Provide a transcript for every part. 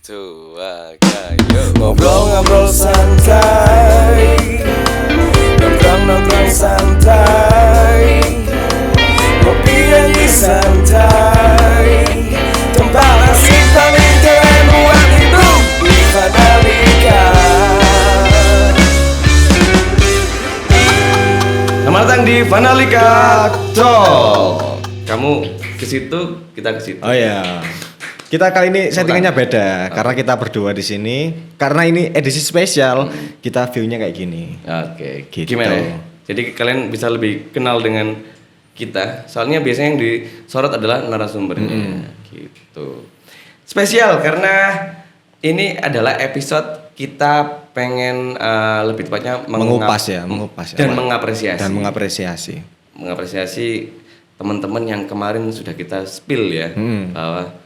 tua kayo. Ngobrol-ngobrol santai, nongkrong-nongkrong santai, kopi yang santai, tempat asik paling keren buat hidup di Vanalika. Selamat datang di Vanalika Talk. Kamu ke situ, kita ke situ. Oh ya. Kita kali ini settingannya beda karena kita berdua di sini. Karena ini edisi spesial, kita view-nya kayak gini. Oke, Gitu. gimana ya? Jadi kalian bisa lebih kenal dengan kita. Soalnya biasanya yang disorot adalah narasumbernya. Gitu. Spesial karena ini adalah episode kita pengen lebih tepatnya Mengupas dan mengapresiasi. Mengapresiasi teman-teman yang kemarin sudah kita spill ya, bahwa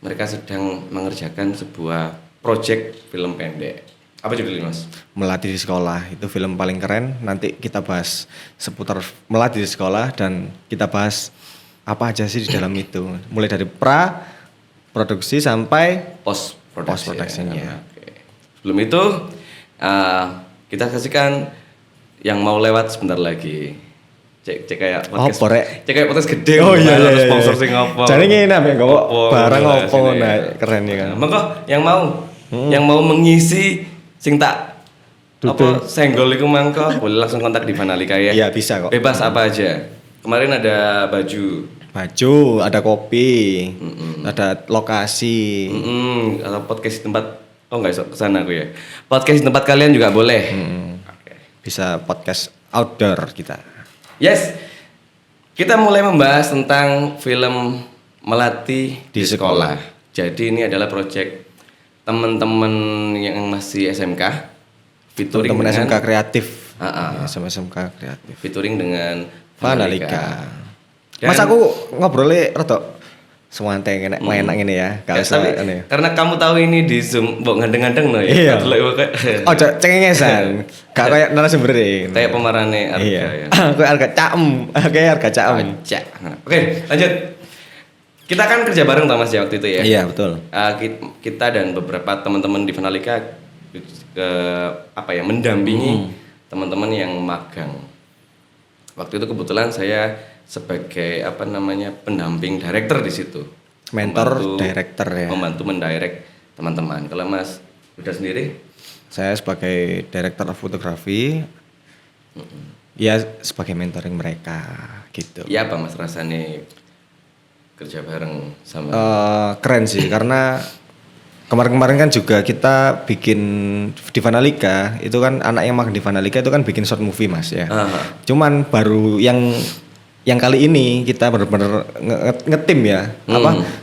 mereka sedang mengerjakan sebuah project film pendek. Apa judulnya, Mas? Melatih di sekolah itu film paling keren. Nanti kita bahas seputar melatih di sekolah dan kita bahas apa aja sih di dalam itu. Mulai dari produksi sampai Post production-nya. Oke. Sebelum itu kita saksikan yang mau lewat sebentar lagi. Cek kayak podcast. Cek kayak podcast gede. Oh iya. Sponsor sing apa? Jadi ngene ambek kok barang opo sini. nah keren ya kan. Monggo yang mau mengisi sing tak apa senggol iku mangko boleh langsung kontak di Vanalika ya. Iya bisa kok. Bebas apa aja. Kemarin ada baju, ada kopi, ada lokasi. atau podcast di tempat enggak kesana aku ya. Podcast di tempat kalian juga boleh. Oke. Bisa podcast outdoor kita. Yes, kita mulai membahas tentang film Melatih di Sekolah. Jadi ini adalah proyek teman-teman yang masih SMK, featuring Teman dengan SMK kreatif. Ah. Ya, sama SMK kreatif. featuring dengan Vanalika. Dan- Mas aku ngobrolnya rada semantai enak ini ya. Ya, tapi karena kamu tahu ini di Zoom, mbok ngandeng-ngandeng no ya. Iya. Oh, Cengengesan. Gak kayak narasumber ini. kayak pemarane harga Iya. ya. Kayak harga caem. Kayak harga caem. Cak. Oke, lanjut. Kita kan kerja bareng Mas ya waktu itu ya. Iya, betul. Kita dan beberapa teman-teman di Vanalika mendampingi teman-teman yang magang. Waktu itu kebetulan saya sebagai pendamping director di situ. Mentor director ya. Membantu mendirect teman-teman. Kalau Mas udah sendiri? Saya sebagai director of fotografi. Ya sebagai mentoring mereka gitu. Ya apa Mas rasanya kerja bareng sama? Keren sih karena kemarin-kemarin kan juga kita bikin di Vanalika itu kan anak yang magang di Vanalika itu kan bikin short movie Mas ya. Cuman baru yang kali ini kita benar-benar ngetim ya.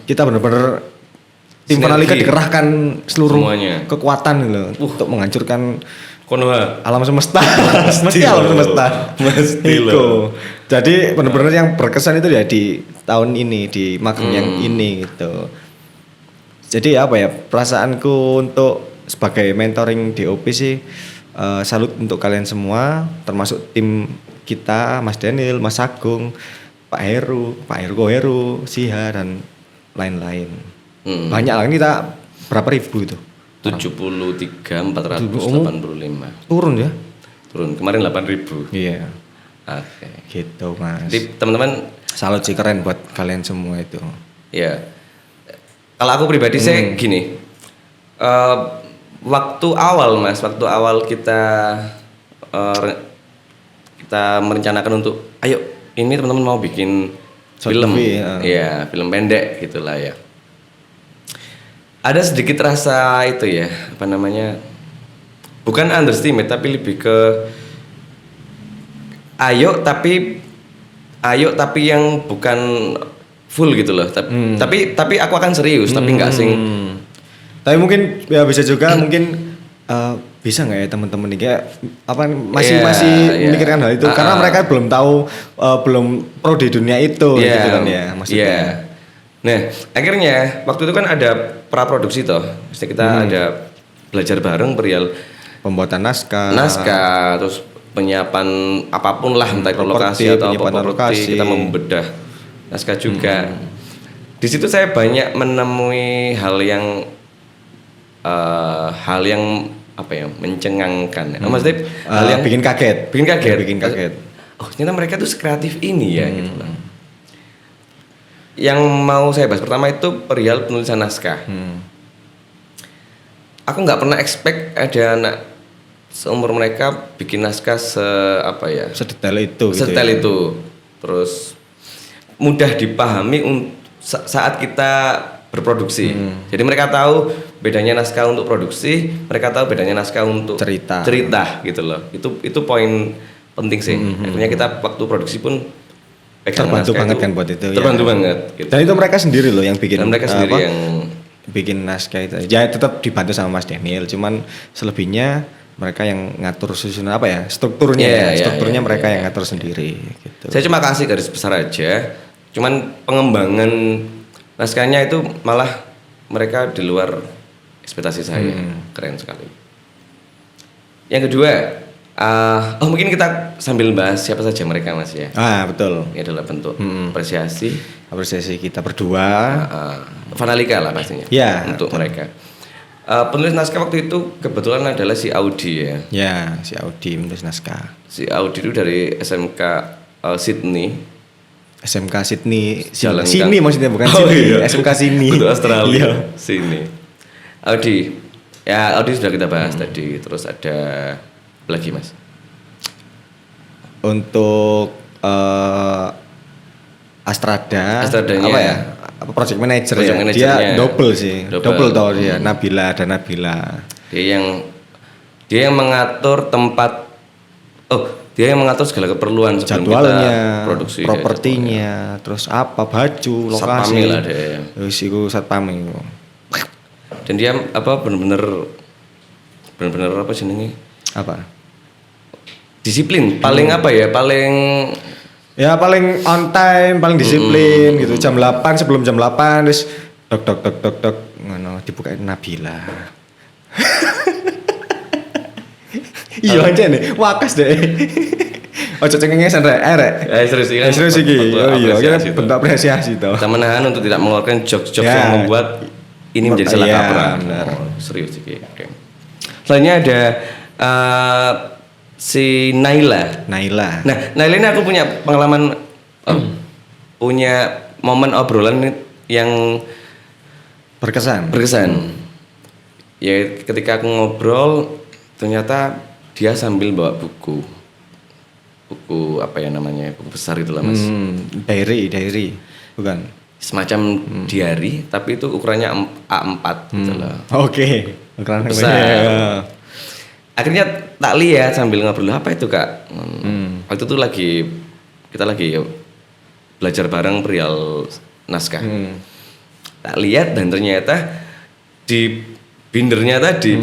Kita benar-benar tim Vanalika dikerahkan seluruh semuanya. kekuatan loh untuk menghancurkan Konoha. alam semesta. Mesti alam semesta. Mesti Iku. loh. Jadi benar-benar yang berkesan itu ya di tahun ini di magang yang ini gitu. Jadi perasaanku untuk sebagai mentoring DOP sih salut untuk kalian semua termasuk tim kita, Mas Daniel, Mas Agung, Pak Heru, Siha dan lain-lain. Banyak lah, kita berapa ribu itu? 73.485. Turun ya? Turun. Kemarin 8.000. Iya. Oke. Gitu Mas. Jadi teman-teman, Salut sih, keren buat kalian semua itu. ya. Kalau aku pribadi saya gini. Waktu awal kita merencanakan untuk ayo ini teman-teman mau bikin Short film. movie, Iya, film pendek gitulah ya. Ada sedikit rasa itu ya, bukan underestimate tapi lebih ke ayo tapi yang bukan full gitu loh. Tapi aku akan serius, tapi nggak sing. Tapi mungkin ya bisa juga mungkin bisa nggak ya teman-teman ini kayak masih memikirkan hal itu karena mereka belum tahu belum pro di dunia itu gitu kan ya maksudnya. Nah akhirnya waktu itu kan ada praproduksi toh, mesti kita ada belajar bareng perihal Pembuatan naskah terus penyiapan apapun lah entah itu lokasi atau apa lokasi, kita membedah naskah juga. Di situ saya banyak menemui hal yang hal yang apa ya mencengangkan. Maksudnya hal yang bikin kaget. Bikin kaget. Oh ternyata mereka tuh sekreatif ini ya gitu lah. Yang mau saya bahas pertama itu perihal penulisan naskah. Aku nggak pernah expect ada anak seumur mereka bikin naskah Sedetail itu. Sedetail gitu ya. itu. Terus mudah dipahami saat kita berproduksi. Jadi mereka tahu bedanya naskah untuk produksi, mereka tahu bedanya naskah untuk cerita gitu loh. Itu poin penting sih. Akhirnya kita waktu produksi pun terbantu banget kan buat itu. Terbantu banget. Gitu. Dan itu mereka sendiri loh yang bikin. Dan mereka sendiri yang bikin naskah itu. Ya tetap dibantu sama Mas Daniel, cuman selebihnya mereka yang ngatur susunan strukturnya. Strukturnya mereka yang ngatur sendiri. Gitu. Saya cuma kasih garis besar aja. Cuman pengembangan naskahnya itu malah mereka di luar ekspektasi saya. Keren sekali. Yang kedua, mungkin kita sambil bahas siapa saja mereka Mas ya. Betul. Ini adalah bentuk apresiasi kita berdua. Vanalika lah pastinya. Ya, untuk betul. mereka. Penulis naskah waktu itu kebetulan adalah si Audi ya. Ya, si Audi menulis naskah. Si Audi itu dari SMK Sydney. SMK Sydney. Jalan Sini maksudnya bukan Sydney. SMK Sydney. Untuk Australia. Sini. Audi. Ya, Audi sudah kita bahas tadi. Terus ada apa lagi, Mas? Untuk Astradanya apa ya? Project manager ya. Dia double sih. Double toh dia. Nabila. Dia yang mengatur tempat. Dia yang mengatur segala keperluan sebelum jadwalnya, kita produksi, propertinya, terus apa baju, lokasi. Satpamil lah dia. Terus iku satpamil. Dan dia benar-benar apa jenenge? Apa? Disiplin. Paling paling on time, paling disiplin gitu. Jam 8 sebelum jam 8 terus dok ngono dibukain Nabila. Iya aja nih, wakas deh. Ojo cengengesan rek. Serius iki. Serius iki. Oh iya, bentuk apresiasi toh. Kita menahan untuk tidak mengeluarkan jokes-jokes yang membuat ini menjadi salah kaprah. Serius iki. Oke. Selanjutnya ada si Naila. Naila ini aku punya pengalaman punya momen obrolan yang berkesan. Ya ketika aku ngobrol ternyata dia sambil bawa buku apa ya namanya, buku besar itu lah Mas. Diary bukan, semacam diary tapi itu ukurannya A4 gitu loh. Oke. Ukuran besar. Akhirnya tak lihat sambil ngobrol, apa itu Kak? Waktu itu kita lagi belajar bareng perihal naskah. Tak lihat dan ternyata di bindernya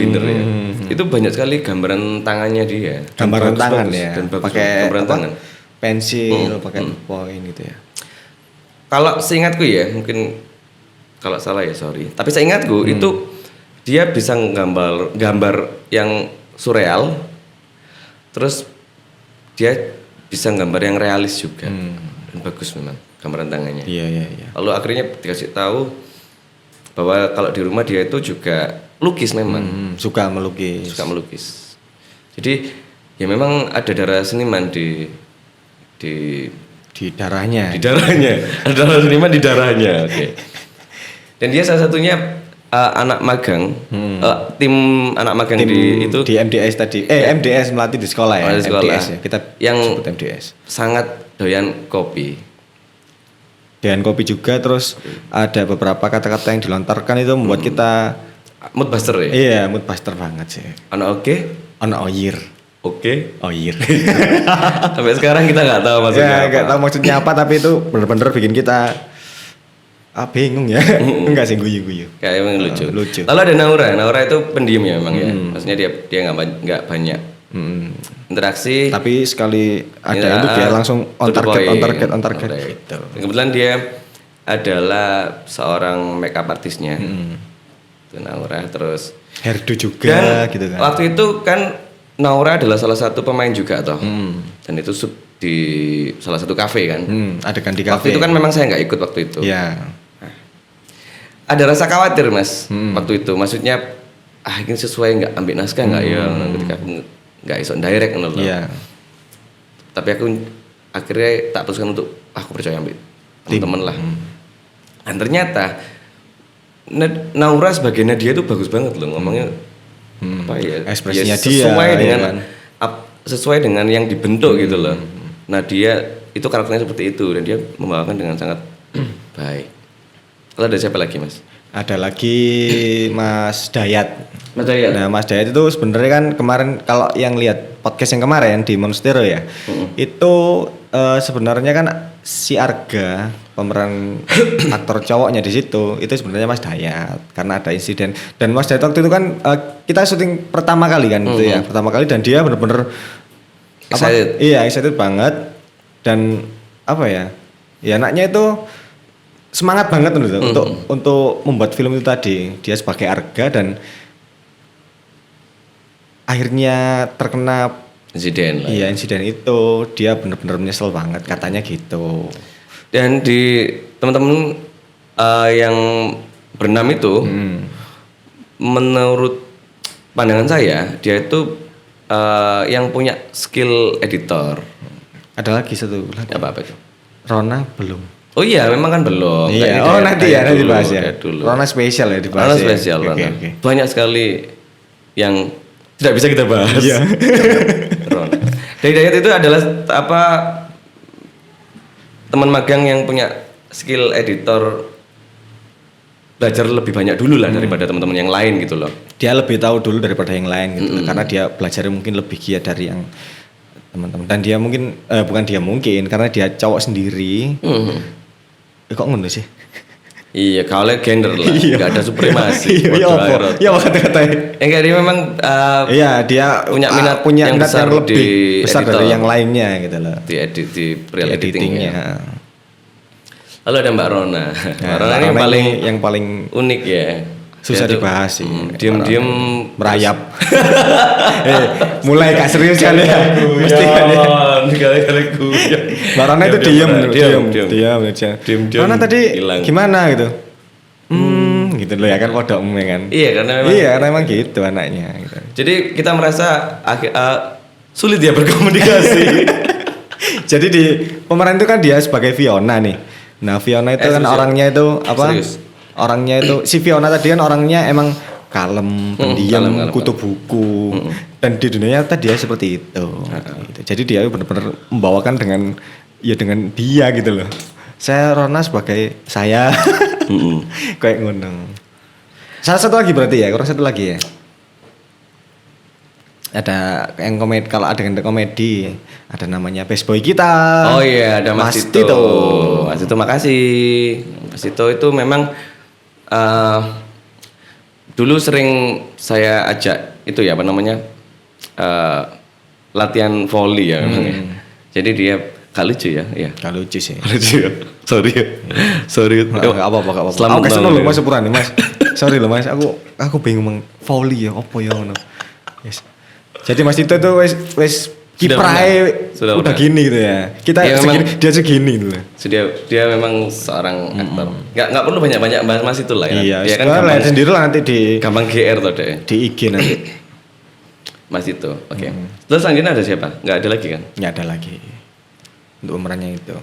itu banyak sekali gambaran tangannya dia. Gambaran tangan ya. Dan pakai gambaran tangan. Pensil, pakai poin gitu ya. Kalau seingatku ya, mungkin kalau salah ya sorry. Tapi seingatku itu dia bisa gambar yang surreal. Terus dia bisa gambar yang realis juga. Dan bagus memang gambaran tangannya. Iya. Lalu akhirnya dikasih tahu bahwa kalau di rumah dia itu juga lukis memang. Suka melukis. Jadi ya memang ada darah seniman di darahnya. Ada darah seniman di darahnya. Oke. Dan dia salah satunya anak magang, tim anak magang di MDS tadi. MDS melatih di sekolah ya. Di sekolah. MDS ya. Kita yang sebut MDS. Sangat doyan kopi. Dan kopi juga, terus ada beberapa kata-kata yang dilontarkan itu membuat kita mood buster ya? Iya, mood buster banget sih. Ono oyer. Oke. Oyer. Sampai sekarang kita nggak tahu maksudnya apa. Nggak tahu maksudnya apa, tapi itu benar-benar bikin kita bingung ya. Enggak sih, guyu-guyu. Kayak emang lucu. Lucu. Lalu ada Naura itu pendiam ya memang ya. Maksudnya dia nggak banyak interaksi. Tapi sekali ada itu dia langsung on target gitu. Kebetulan dia adalah seorang makeup artisnya. Itu Naura, terus hairdo juga dan gitu kan. Waktu itu kan Naura adalah salah satu pemain juga toh. Dan itu di salah satu kafe kan. Adegan di kafe. Waktu itu kan memang saya nggak ikut waktu itu. Iya. Ada rasa khawatir Mas waktu itu. Maksudnya ini sesuai nggak ambil naskah nggak ya ketika aku nggak iso direct ngono lho. Iya. Tapi aku akhirnya tak putuskan untuk aku percaya ambil teman-teman lah. Dan ternyata Naura sebagai Nadia itu bagus banget loh ngomongnya. Apa ya? Ekspresinya ya, dia sesuai dengan kan? sesuai dengan yang dibentuk gitu loh. Nadia itu karakternya seperti itu dan dia membawakan dengan sangat baik. Lalu ada siapa lagi Mas? Ada lagi Mas Dayat. Mas Dayat. Nah, Mas Dayat itu sebenarnya kan kemarin kalau yang lihat podcast yang kemarin di Monstero ya, itu sebenarnya kan si Arga pemeran aktor cowoknya di situ itu sebenarnya Mas Dayat karena ada insiden dan Mas Dayat waktu itu kan kita syuting pertama kali kan itu ya pertama kali dan dia bener-bener Excited. Iya excited banget dan apa ya anaknya itu semangat banget untuk membuat film itu tadi dia sebagai Arga dan akhirnya terkena Insiden lah. iya insiden itu dia benar-benar menyesal banget katanya gitu. Dan di teman-teman yang berenam itu menurut pandangan saya dia itu yang punya skill editor. Ada lagi satu lagi. Apa itu? Rona belum. Oh iya, memang kan belum. Iya. Kayak Nanti ya nanti dibahas ya. Dulu. Rona spesial ya dibahas. Rona ya. spesial. Oke, Rona. oke. Banyak sekali yang tidak bisa kita bahas. Iya. Rona. Dari Dayat itu adalah apa teman magang yang punya skill editor belajar lebih banyak dulu lah daripada teman-teman yang lain gitu loh. Dia lebih tahu dulu daripada yang lain gitu karena dia belajarnya mungkin lebih giat dari yang teman-teman dan dia mungkin bukan dia mungkin karena dia cowok sendiri. Kok ngono sih? Iya, kalau gender lah, nggak ada supremasi. Iya apa? Iya apa kata-katanya? Enggak dia memang iya dia punya minat punya yang minat besar yang lebih di besar editor. dari yang lainnya gitu loh. di real Di editingnya. editingnya. Lalu ada Mbak Rona. Nah, Mbak Rona ini Rona paling yang paling unik ya. susah Dia tuh, dibahas sih. Diam-diam merayap. Mulai gak serius kan ya. Mesti kan ya. Gara-gara gue. Mbak Rona itu diam. Diam. Rona tadi hilang. gimana gitu? Gitu loh ya kan kodok ya kan. Iya karena memang. Iya karena emang gitu anaknya gitu. Jadi kita merasa sulit ya berkomunikasi. Jadi di pemeran itu kan dia sebagai Fiona nih. Nah Fiona itu kan serius? orangnya itu apa? Serius? Orangnya itu si Fiona tadi kan orangnya emang kalem, pendiam, kalem. kutu buku. Dan di dunia nyata dia seperti itu. Gitu. Jadi dia benar-benar membawakan dengan dia gitu loh. Saya Rona sebagai saya. Kayak ngono. Salah satu lagi berarti ya, kurang satu lagi ya. Ada yang komedi, kalau ada yang komedi ada namanya best boy kita. Oh iya ada Mas Tito. Mas Tito makasih. Mas Tito itu memang dulu sering saya ajak itu ya apa namanya latihan volley ya memang ya. Jadi dia gak lucu ya, iya. Gak lucu sih. Lucu ya. Sorry ya. Sorry. Gak apa-apa. Selamat Oke, malam, loh ya. Mas sepurane Mas. Sorry loh Mas, aku bingung volley ya, apa ya ngono. Yes. Jadi Mas Tito tuh wes kiprahnya udah gini gitu ya. Kita Ya, segini, memang- dia segini gitu loh. Dia memang seorang aktor. Nggak perlu banyak-banyak bahas Mas itu lah ya. Iya, Dia kan sekarang lihat sendiri lah nanti gampang GR tuh deh. di IG nanti. Mas itu. Oke. Terus selanjutnya ada siapa? Nggak ada lagi kan? Nggak ada lagi untuk pemerannya itu.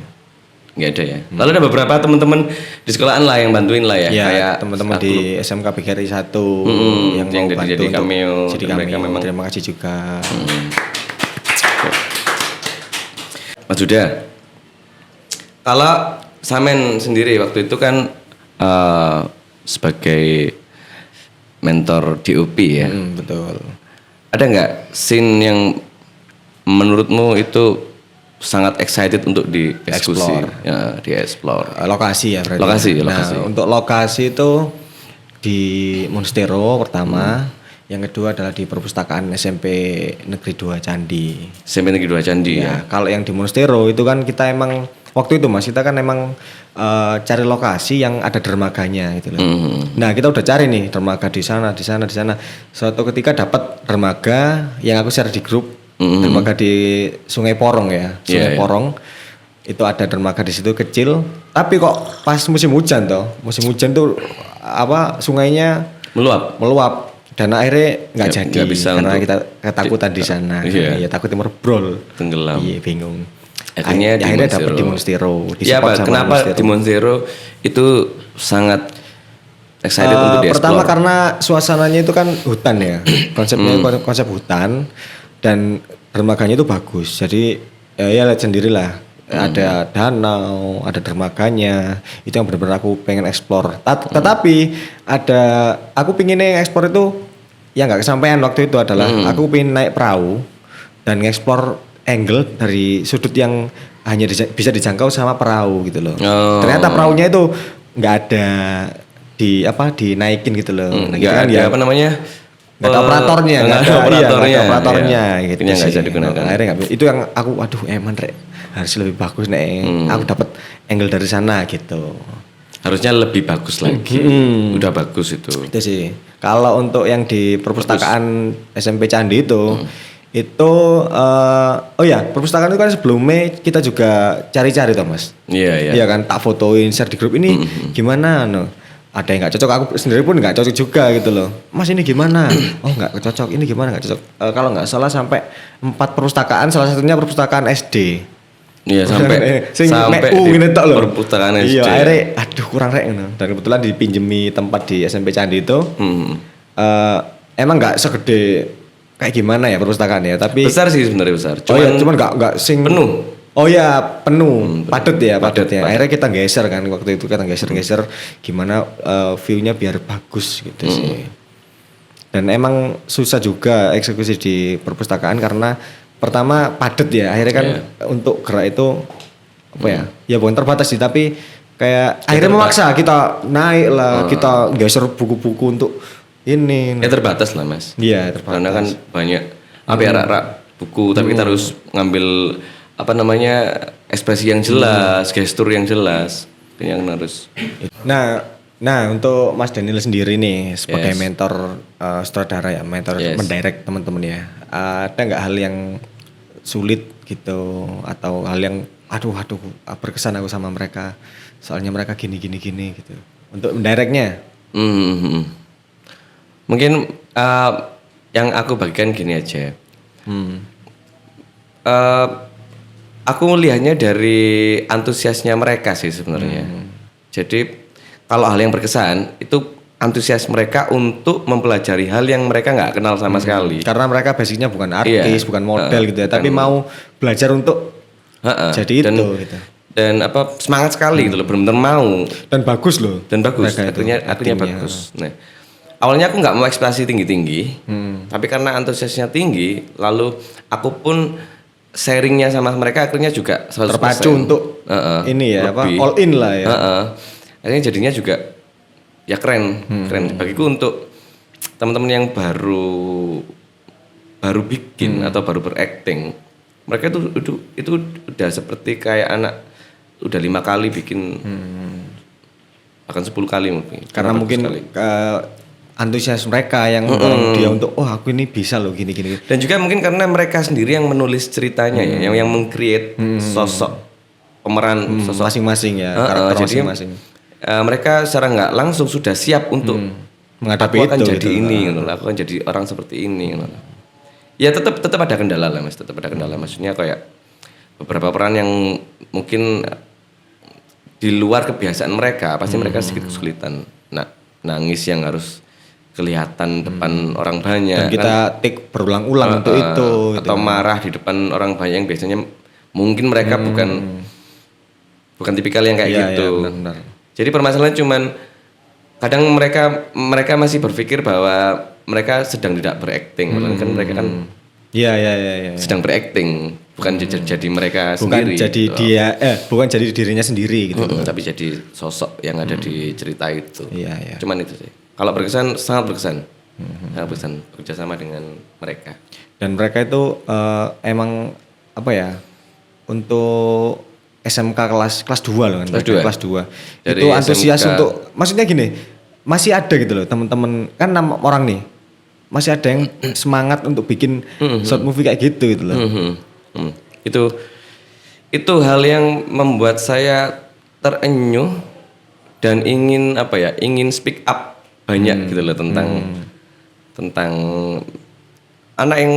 Nggak ada ya. Lalu ada beberapa teman-teman di sekolahan lah yang bantuin lah ya. Ya, Kayak teman-teman satu- di SMK BGRI 1 yang mau jadi bantu untuk cameo. jadi Dan mereka cameo. memang- Terima kasih juga. Mas Juda, kalau Samen sendiri waktu itu kan sebagai mentor DOP ya, Betul. ada nggak scene yang menurutmu itu sangat excited untuk dieksekusi, ya, dieksplor? Lokasi ya berarti. Lokasi. Nah, untuk lokasi itu di Monstero pertama, yang kedua adalah di perpustakaan SMP Negeri 2 Candi. SMP Negeri 2 Candi ya. Ya, kalau yang di Monstero itu kan kita emang waktu itu Mas, kita kan emang cari lokasi yang ada dermaganya gitu loh. Nah, kita udah cari nih dermaga di sana. Suatu ketika dapat dermaga yang aku share di grup, dermaga di Sungai Porong ya. Sungai Iya, iya. Porong. Itu ada dermaga di situ kecil, tapi kok pas musim hujan tuh. Musim hujan tuh apa sungainya Meluap. meluap. Dan akhirnya nggak jadi nggak bisa karena untuk kita ketakutan di sana. Iya. Iya, takutnya merbrol. Tenggelam. Iya, bingung. Akhirnya dapat di Monstero. Iya, Pak. Kenapa di Monstero itu sangat excited untuk dieksplor? Pertama karena suasananya itu kan hutan ya. Konsepnya konsep hutan dan dermaganya itu bagus. Jadi ya lihat sendirilah. Ada danau, ada dermaganya. Itu yang benar-benar aku pengen eksplor. Tetapi aku pinginnya eksplor itu yang nggak kesampaian waktu itu adalah aku pengen naik perahu dan ngeksplor angle dari sudut yang hanya bisa dijangkau sama perahu gitu loh. Ternyata perahunya itu nggak ada dinaikin gitu loh. Nggak ada ya, apa namanya? Nggak ada operatornya, nggak ada operatornya, gitu. Ini nggak bisa digunakan. Akhirnya itu yang aku, emang harus lebih bagus nih. Aku dapat angle dari sana gitu. Harusnya lebih bagus lagi. Udah bagus itu. Itu sih. Kalau untuk yang di perpustakaan SMP Candi itu perpustakaan itu kan sebelumnya kita juga cari-cari toh Mas. Iya. Iya kan, tak fotoin share di grup ini gimana ada yang nggak cocok, aku sendiri pun nggak cocok juga gitu loh. Mas ini gimana? Oh nggak cocok, ini gimana nggak cocok. Kalau nggak salah sampai 4 perpustakaan, salah satunya perpustakaan SD. Iya sampai ini tok loh. Perpustakaan SD. Iya akhirnya kurang rek ngono. Dan kebetulan dipinjemi tempat di SMP Candi itu. Emang nggak segede kayak gimana ya perpustakaan ya, tapi besar sih sebenarnya besar. Cuman nggak sing penuh. Oh ya penuh, padat ya. Akhirnya kita geser kan waktu itu kita geser gimana view-nya biar bagus gitu sih. Dan emang susah juga eksekusi di perpustakaan karena pertama padat ya. Akhirnya kan untuk gerak itu ya bukan terbatas sih tapi kayak akhirnya memaksa kita naik lah, kita geser buku-buku untuk ini. Ya terbatas lah Mas. Iya terbatas. Karena kan banyak rak buku tapi kita harus ngambil ekspresi yang jelas, gestur yang jelas, yang harus. Nah untuk Mas Daniel sendiri nih sebagai mentor sutradara ya, mentor mendirect teman-teman ya, ada nggak hal yang sulit gitu atau hal yang aduh berkesan aku sama mereka, soalnya mereka gini gitu untuk mendirectnya? Mungkin yang aku bagikan gini aja. Aku melihatnya dari antusiasnya mereka sih sebenarnya. Jadi kalau hal yang berkesan itu antusias mereka untuk mempelajari hal yang mereka nggak kenal sama sekali. Karena mereka basicnya bukan artis, bukan model gitu ya, tapi mau belajar untuk jadi itu gitu. Dan semangat sekali gitu loh, benar-benar mau. Dan bagus loh. Dan bagus. Artinya bagus. Nah, awalnya aku nggak mau ekspektasi tinggi-tinggi, tapi karena antusiasnya tinggi, lalu aku pun sharingnya sama mereka akhirnya juga 100%. Terpacu untuk ini ya all in lah ya. Akhirnya jadinya juga ya keren bagiku untuk teman-teman yang baru bikin atau baru berakting. Mereka itu udah seperti kayak anak udah 5 kali bikin, bahkan 10 kali mungkin. Karena mungkin antusias mereka yang dia untuk aku ini bisa loh gini. Dan juga mungkin karena mereka sendiri yang menulis ceritanya ya, yang meng-create sosok pemeran sosok masing-masing ya, karakter masing-masing. Mereka secara nggak langsung sudah siap untuk menghadapi aku akan itu jadi ini gitu. Aku akan jadi orang seperti ini gitu. Ya tetap ada kendala lah Mas, tetap ada kendala. Maksudnya kayak beberapa peran yang mungkin di luar kebiasaan mereka, pasti mereka sedikit kesulitan. Nangis yang harus kelihatan depan orang banyak. Dan kita take berulang-ulang untuk itu. Atau marah di depan orang banyak yang biasanya mungkin mereka bukan tipikal yang kayak gitu. Iya, benar. Jadi permasalahan cuman kadang mereka masih berpikir bahwa mereka sedang tidak berakting, kan mereka kan sedang berakting, bukan jadi mereka sendiri. Bukan jadi dirinya sendiri gitu. Tapi jadi sosok yang ada di cerita itu. Iya. Cuman itu sih. Kalau berkesan, sangat berkesan. Sangat berkesan bekerja sama dengan mereka. Dan mereka itu emang untuk SMK kelas 2 loh kan. Kelas 2. Itu antusias SMK. Untuk maksudnya gini, masih ada gitu loh teman-teman, kan 6 orang nih. Masih ada yang semangat untuk bikin short movie kayak gitu loh. Itu hal yang membuat saya terenyuh dan ingin ingin speak up banyak gitu loh tentang tentang anak yang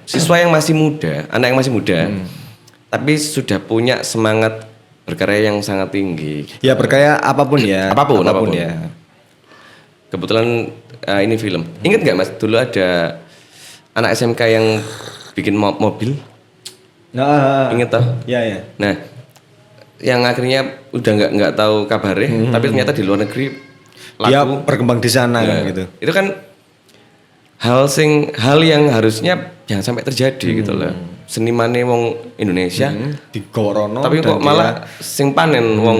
siswa yang masih muda, anak yang masih muda, tapi sudah punya semangat berkarya yang sangat tinggi. Ya berkarya apapun ya. Apapun. ya. Kebetulan ini film. Ingat nggak Mas? Dulu ada anak SMK yang bikin mobil. Nah, Ingat toh? ya. Nah, yang akhirnya udah nggak tahu kabarnya, tapi ternyata di luar negeri Dia laku. berkembang di sana Nah, kan gitu. Itu kan hal yang harusnya jangan sampai terjadi gitu loh. Senimane wong Indonesia, Di Gorono. tapi dan kok malah sing panen wong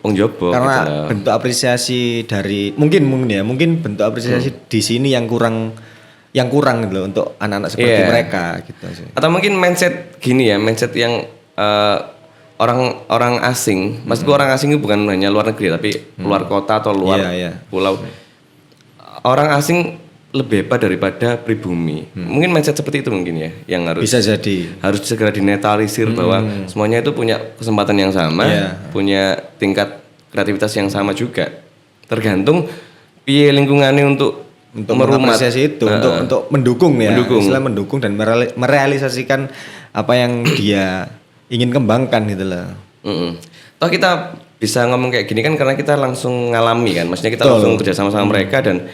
Jobo karena gitu loh. bentuk apresiasi dari mungkin bentuk apresiasi di sini yang kurang gitu loh untuk anak-anak seperti Iya. mereka gitu sih. Atau mungkin mindset gini ya, mindset yang orang asing. Maksudku orang asing itu bukan hanya luar negeri tapi luar kota atau luar Iya. pulau. Orang asing lebih hebat daripada pribumi. Mungkin mindset seperti itu mungkin ya yang Bisa jadi. harus segera dinetralisir bahwa semuanya itu punya kesempatan yang sama, Iya. punya tingkat kreativitas yang sama juga. Tergantung piye lingkungannya untuk merumat mengapresiasi itu, untuk mendukung ya. Mendukung. Istilah mendukung dan merealisasikan apa yang dia ingin kembangkan gitu loh. Toh kita bisa ngomong kayak gini kan karena kita langsung ngalami kan, maksudnya kita Betul. langsung kerja sama mereka dan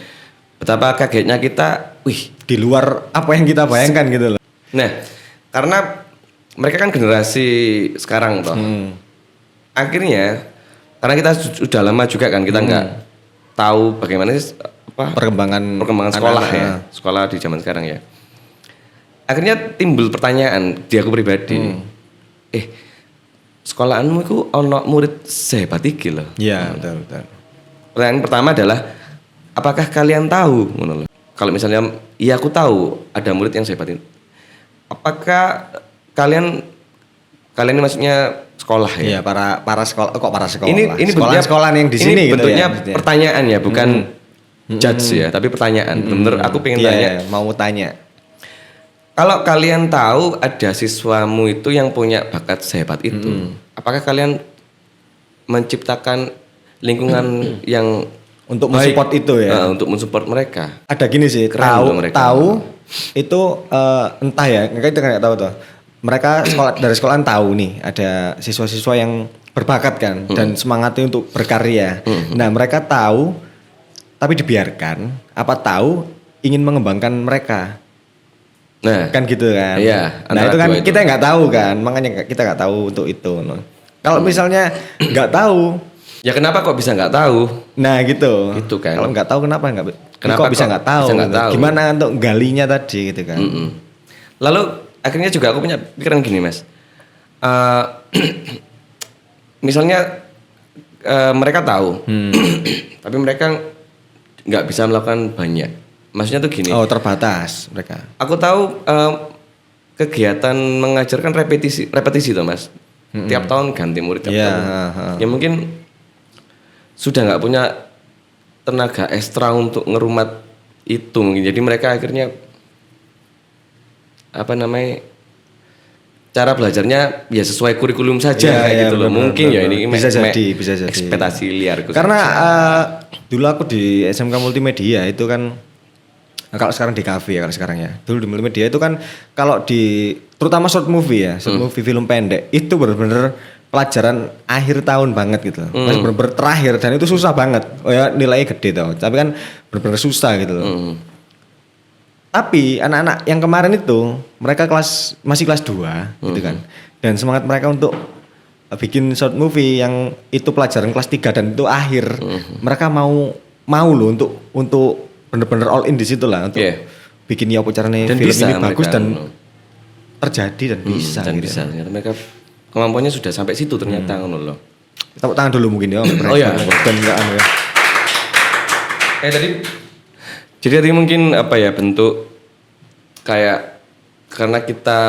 betapa kagetnya kita, wih. Di luar apa yang kita bayangkan gitu loh. Nah, karena mereka kan generasi sekarang toh. Akhirnya karena kita sudah lama juga kan kita nggak tahu bagaimana sih Perkembangan sekolah anak-anak. ya, sekolah di zaman sekarang ya. Akhirnya timbul pertanyaan di aku pribadi, sekolahanmu itu ono murid sehebat iki loh. Iya, betul. Pertanyaan pertama adalah, apakah kalian tahu? Ngono loh. Kalau misalnya, iya aku tahu ada murid yang sehebat itu. Apakah kalian ini maksudnya sekolah ya? Iya, para sekolah kok para sekolah. Ini bentuknya sekolah yang di sini ini gitu bentuknya ya. maksudnya. pertanyaan ya, bukan judge ya, tapi pertanyaan. Bener, aku pengen Iya, tanya. mau tanya. Kalau kalian tahu ada siswamu itu yang punya bakat sehebat itu, apakah kalian menciptakan lingkungan yang Untuk baik, mensupport itu ya. untuk mensupport mereka? Ada gini sih, Keren tuh mereka. tahu itu entah ya, kita nggak tahu tuh. Mereka dari sekolahan tahu nih ada siswa-siswa yang berbakat kan dan semangatnya untuk berkarya. Nah mereka tahu tapi dibiarkan. Apa tahu ingin mengembangkan mereka? Nah, Kan gitu kan? Iya, Nah antara itu kan dua itu. kita nggak tahu kan, makanya kita nggak tahu untuk itu. No. Kalau misalnya nggak tahu, ya kenapa kok bisa nggak tahu? nah gitu. Gitu kan. Kalau nggak tahu kenapa Kenapa kok bisa kok nggak tahu? bisa nggak gitu. tahu? Gimana untuk galinya tadi gitu kan? Lalu akhirnya juga aku punya pikiran gini mas, misalnya mereka tahu, tapi mereka nggak bisa melakukan banyak. Maksudnya tuh gini, Oh terbatas mereka. aku tahu kegiatan mengajarkan repetisi tuh mas, tiap tahun ganti murid tiap Iya, tahun. Ya mungkin sudah nggak punya tenaga ekstra untuk ngerumat itu mungkin. Jadi mereka akhirnya cara belajarnya ya sesuai kurikulum saja Iya, kayak iya, gitu loh. benar, Mungkin benar, ya benar. ini Bisa jadi. ekspektasi liarku. Karena dulu aku di SMK Multimedia itu kan, kalau sekarang di kafe ya kalau sekarang ya. Dulu di Multimedia itu kan kalau di terutama short movie ya, short movie film pendek itu benar-benar pelajaran akhir tahun banget gitu. Masih benar-benar terakhir dan itu susah banget. Oh ya nilainya gede tau. Tapi kan benar-benar susah gitu loh. Tapi anak-anak yang kemarin itu mereka masih kelas 2 gitu kan. Dan semangat mereka untuk bikin short movie yang itu pelajaran kelas 3 dan itu akhir. Mereka mau loh untuk bener-bener all in di situ lah untuk Iya. bikin ya apa caranya Dan film bisa ini bagus mereka, dan terjadi dan bisa dan gitu. bisa. Ternyata mereka kemampuannya sudah sampai situ ternyata ngono loh. Tepuk tangan dulu mungkin ya. Oh iya. Dan enggak anu ya. Jadi tadi mungkin bentuk kayak karena kita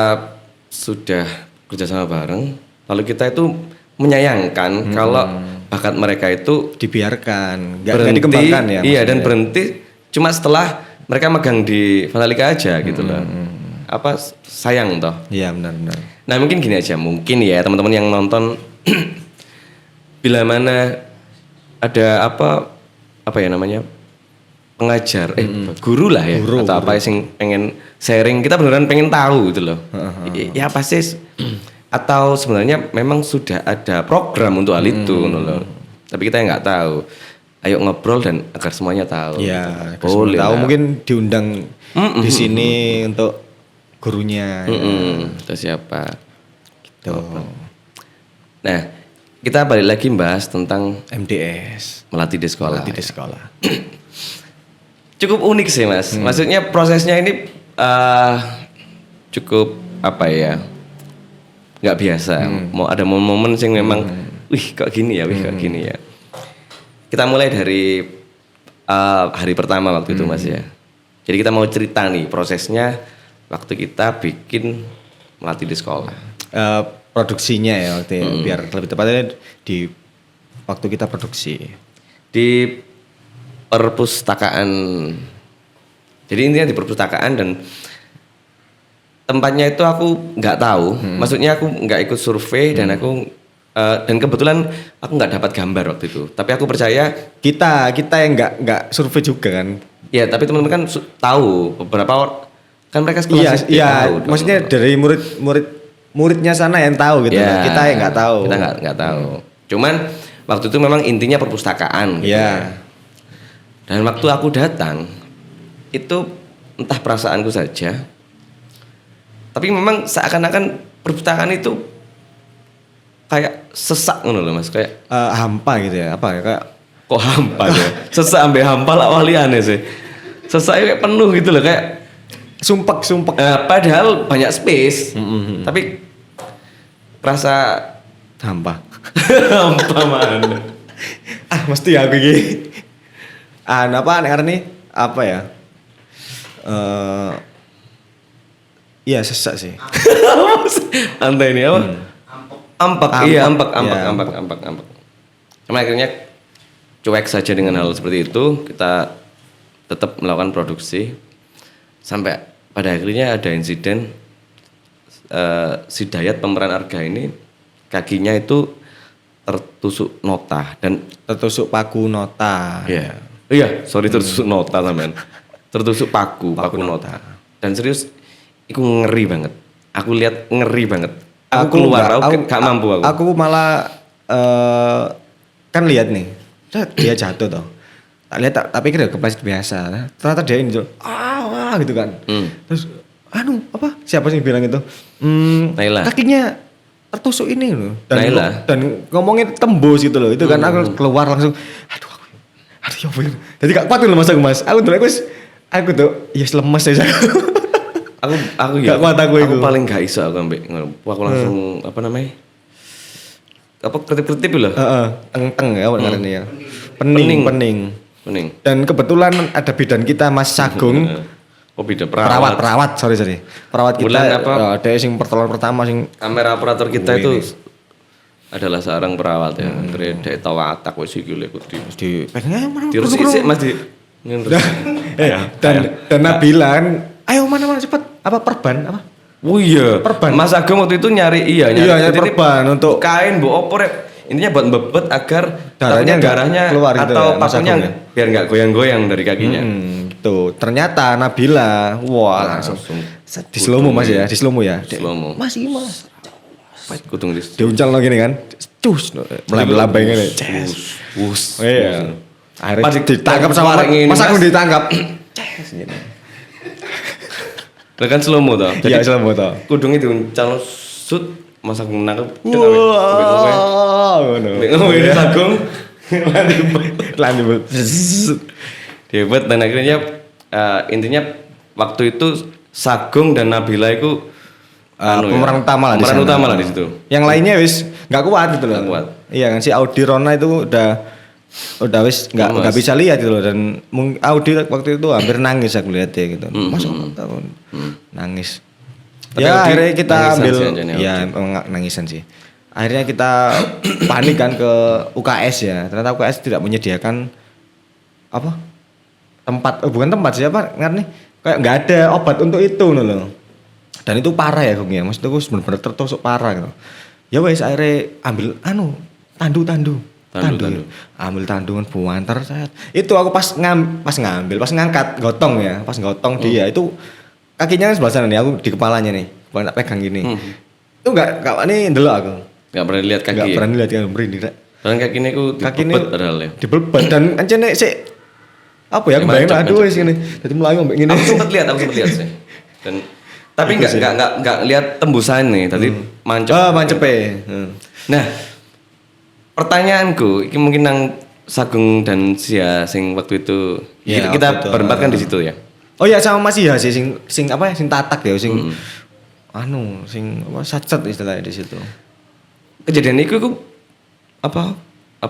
sudah kerjasama bareng, lalu kita itu menyayangkan kalau bakat mereka itu Dibiarkan, enggak dikembangkan ya. Iya, dan maksudnya. berhenti cuma setelah mereka megang di Vandalika aja gitu loh. Sayang toh. Iya benar-benar. Nah mungkin gini aja, mungkin ya teman-teman yang nonton bila mana ada apa ya namanya pengajar, guru lah ya, Guru, atau apa sing pengen sharing, kita beneran pengen tahu gitu loh. Ya pasti atau sebenarnya memang sudah ada program untuk hal itu loh. Tapi kita nggak tahu. Ayo ngobrol dan agar semuanya tahu. Ya, boleh. tahu lah. mungkin diundang di sini untuk gurunya. Itu siapa? Gitu. Nah, kita balik lagi bahas tentang MDS. melatih di sekolah. Di sekolah. Cukup unik sih mas. Maksudnya prosesnya ini cukup apa ya? Nggak biasa. Mau ada momen-momen yang memang, wih kok gini ya, kok gini ya. Kita mulai dari hari pertama waktu itu mas ya. Jadi kita mau cerita nih prosesnya waktu kita bikin melatih di sekolah. Produksinya ya waktu itu, biar lebih tepatnya di waktu kita produksi. Di perpustakaan. Jadi intinya di perpustakaan dan tempatnya itu aku nggak tahu. Maksudnya aku nggak ikut survei dan aku dan kebetulan aku nggak dapat gambar waktu itu. Tapi aku percaya Kita yang nggak survei juga kan. ya. Tapi teman-teman kan tahu beberapa kan mereka sekolah sih tahu dong. Maksudnya dari muridnya sana yang tahu gitu. Ya, Kita yang nggak tahu. Kita nggak tahu. Cuman waktu itu memang intinya perpustakaan. Gitu Iya. Dan waktu aku datang itu entah perasaanku saja. Tapi memang seakan-akan perpustakaan itu kayak sesak ngono loh mas, kayak Hampa gitu ya, apa ya kayak kok hampa ya. Sesak ambek hampa lah waliane sih. Sesak kayak penuh gitu loh kayak sumpek. padahal banyak space. Tapi rasa Hampa. hampa mana. Mesti ya aku gini. Apa nih apa ya? Iya sesak sih. Antai ini apa? Ampak. Iya, ampak. Iya, Cuma akhirnya cuek saja dengan hal seperti itu, kita tetap melakukan produksi sampai pada akhirnya ada insiden si Dayat pemeran Arga ini kakinya itu tertusuk nota dan Tertusuk paku nota. Iya, sorry tertusuk nota sampean. Tertusuk paku nota. Dan serius itu ngeri banget. Aku lihat ngeri banget. Aku keluar, aku gak mampu aku. Aku malah kan lihat nih, dia jatuh toh. Tak lihat tapi kira kepleset biasa. Ternyata dia ini tuh, gitu kan. Terus, apa? Siapa sih yang bilang itu? Naila. Kakinya tertusuk ini loh. Naila. Dan ngomongin tembus gitu loh. Itu kan aku keluar langsung, aduh ya ampun. Jadi gak kuat loh mas. Aku tuh, ya lemes aja. aku Gak kuat aku itu. paling gak iso aku ambek aku langsung apa namanya? Apa ketip-ketip lho. Teng ya karena ya. Pening. Dan kebetulan ada bidan kita Mas Sagung. Oh bidan Perawat, sorry. Perawat kita Bulan apa? ada sing pertolongan pertama sing kamera operator kita itu adalah seorang perawat ya. Akhirnya dia tahu atak wis iki lho di pengen mana dirusik sih Mas di. dan Nabilan, ayo mana cepet apa perban apa? Oh iya, Perban. Mas Agung waktu itu nyari nyari perban untuk kain bu opor intinya buat bebet agar darahnya keluar gitu atau ya, Mas pakunya Agung ya? biar nggak goyang-goyang dari kakinya. Tuh ternyata Nabila, wah langsung di slow mo mas ya, di slow mo ya. Slow-mo. Mas. Kutung di Diuncal lagi nih kan, cus, melambai kan, Wus. Iya. Akhirnya Pas ditangkap sama ini, Mas Agung Mas. ditangkap. Lah kan slow-mo toh. Iya slow mo toh. Kudungnya diuncal sut Mas Agung nangkep. Wow, Ngomong ini Agung. lanjut. Hebat dan akhirnya intinya waktu itu Sagung dan Nabila itu Pemeran utama lah pemeran utama lah di situ. Yang lainnya wis nggak kuat gitu loh. Nggak kuat. Iya kan si Audi Rona itu udah wis nggak bisa lihat gitu loh dan Audi waktu itu hampir nangis aku lihat ya gitu. Mas tahun nangis. Tapi Ya Audi akhirnya kita nangisan ambil sih anjani, ya emang nangisan sih. Akhirnya kita panik kan ke UKS ya. Ternyata UKS tidak menyediakan apa? Bukan tempat siapa ngerti kayak nggak ada obat untuk itu loh. Dan itu parah ya Gung ya. Maksudnya gue benar-benar tertusuk parah gitu. Ya wes akhirnya ambil tandu Tandu. Ambil tandungan buantar saya. Itu aku pas ngambil, pas ngangkat gotong ya, pas gotong dia itu kakinya kan sebelah sana nih, aku di kepalanya nih, tak pegang gini. Itu enggak ini ndelok aku. Enggak pernah lihat kaki. Enggak Ya? pernah lihat yang merinding. Karena kaki ini aku dibebet padahal ya. Dibelbet dan ancene sik apa ya, kebayang lah aduh wis ngene. Dadi mlayu ambek ngene. Aku sempat lihat sih. Dan tapi enggak lihat tembusan nih, tadi mancep. Mancepe. Nah, pertanyaanku ini mungkin nang Sagung dan Sia sing waktu itu Ya, kita waktu itu, berempat kan di situ ya. Oh ya sama masih ya sing apa ya, sing tatak ya sing sing apa sacet istilahnya di situ. Kejadian itu apa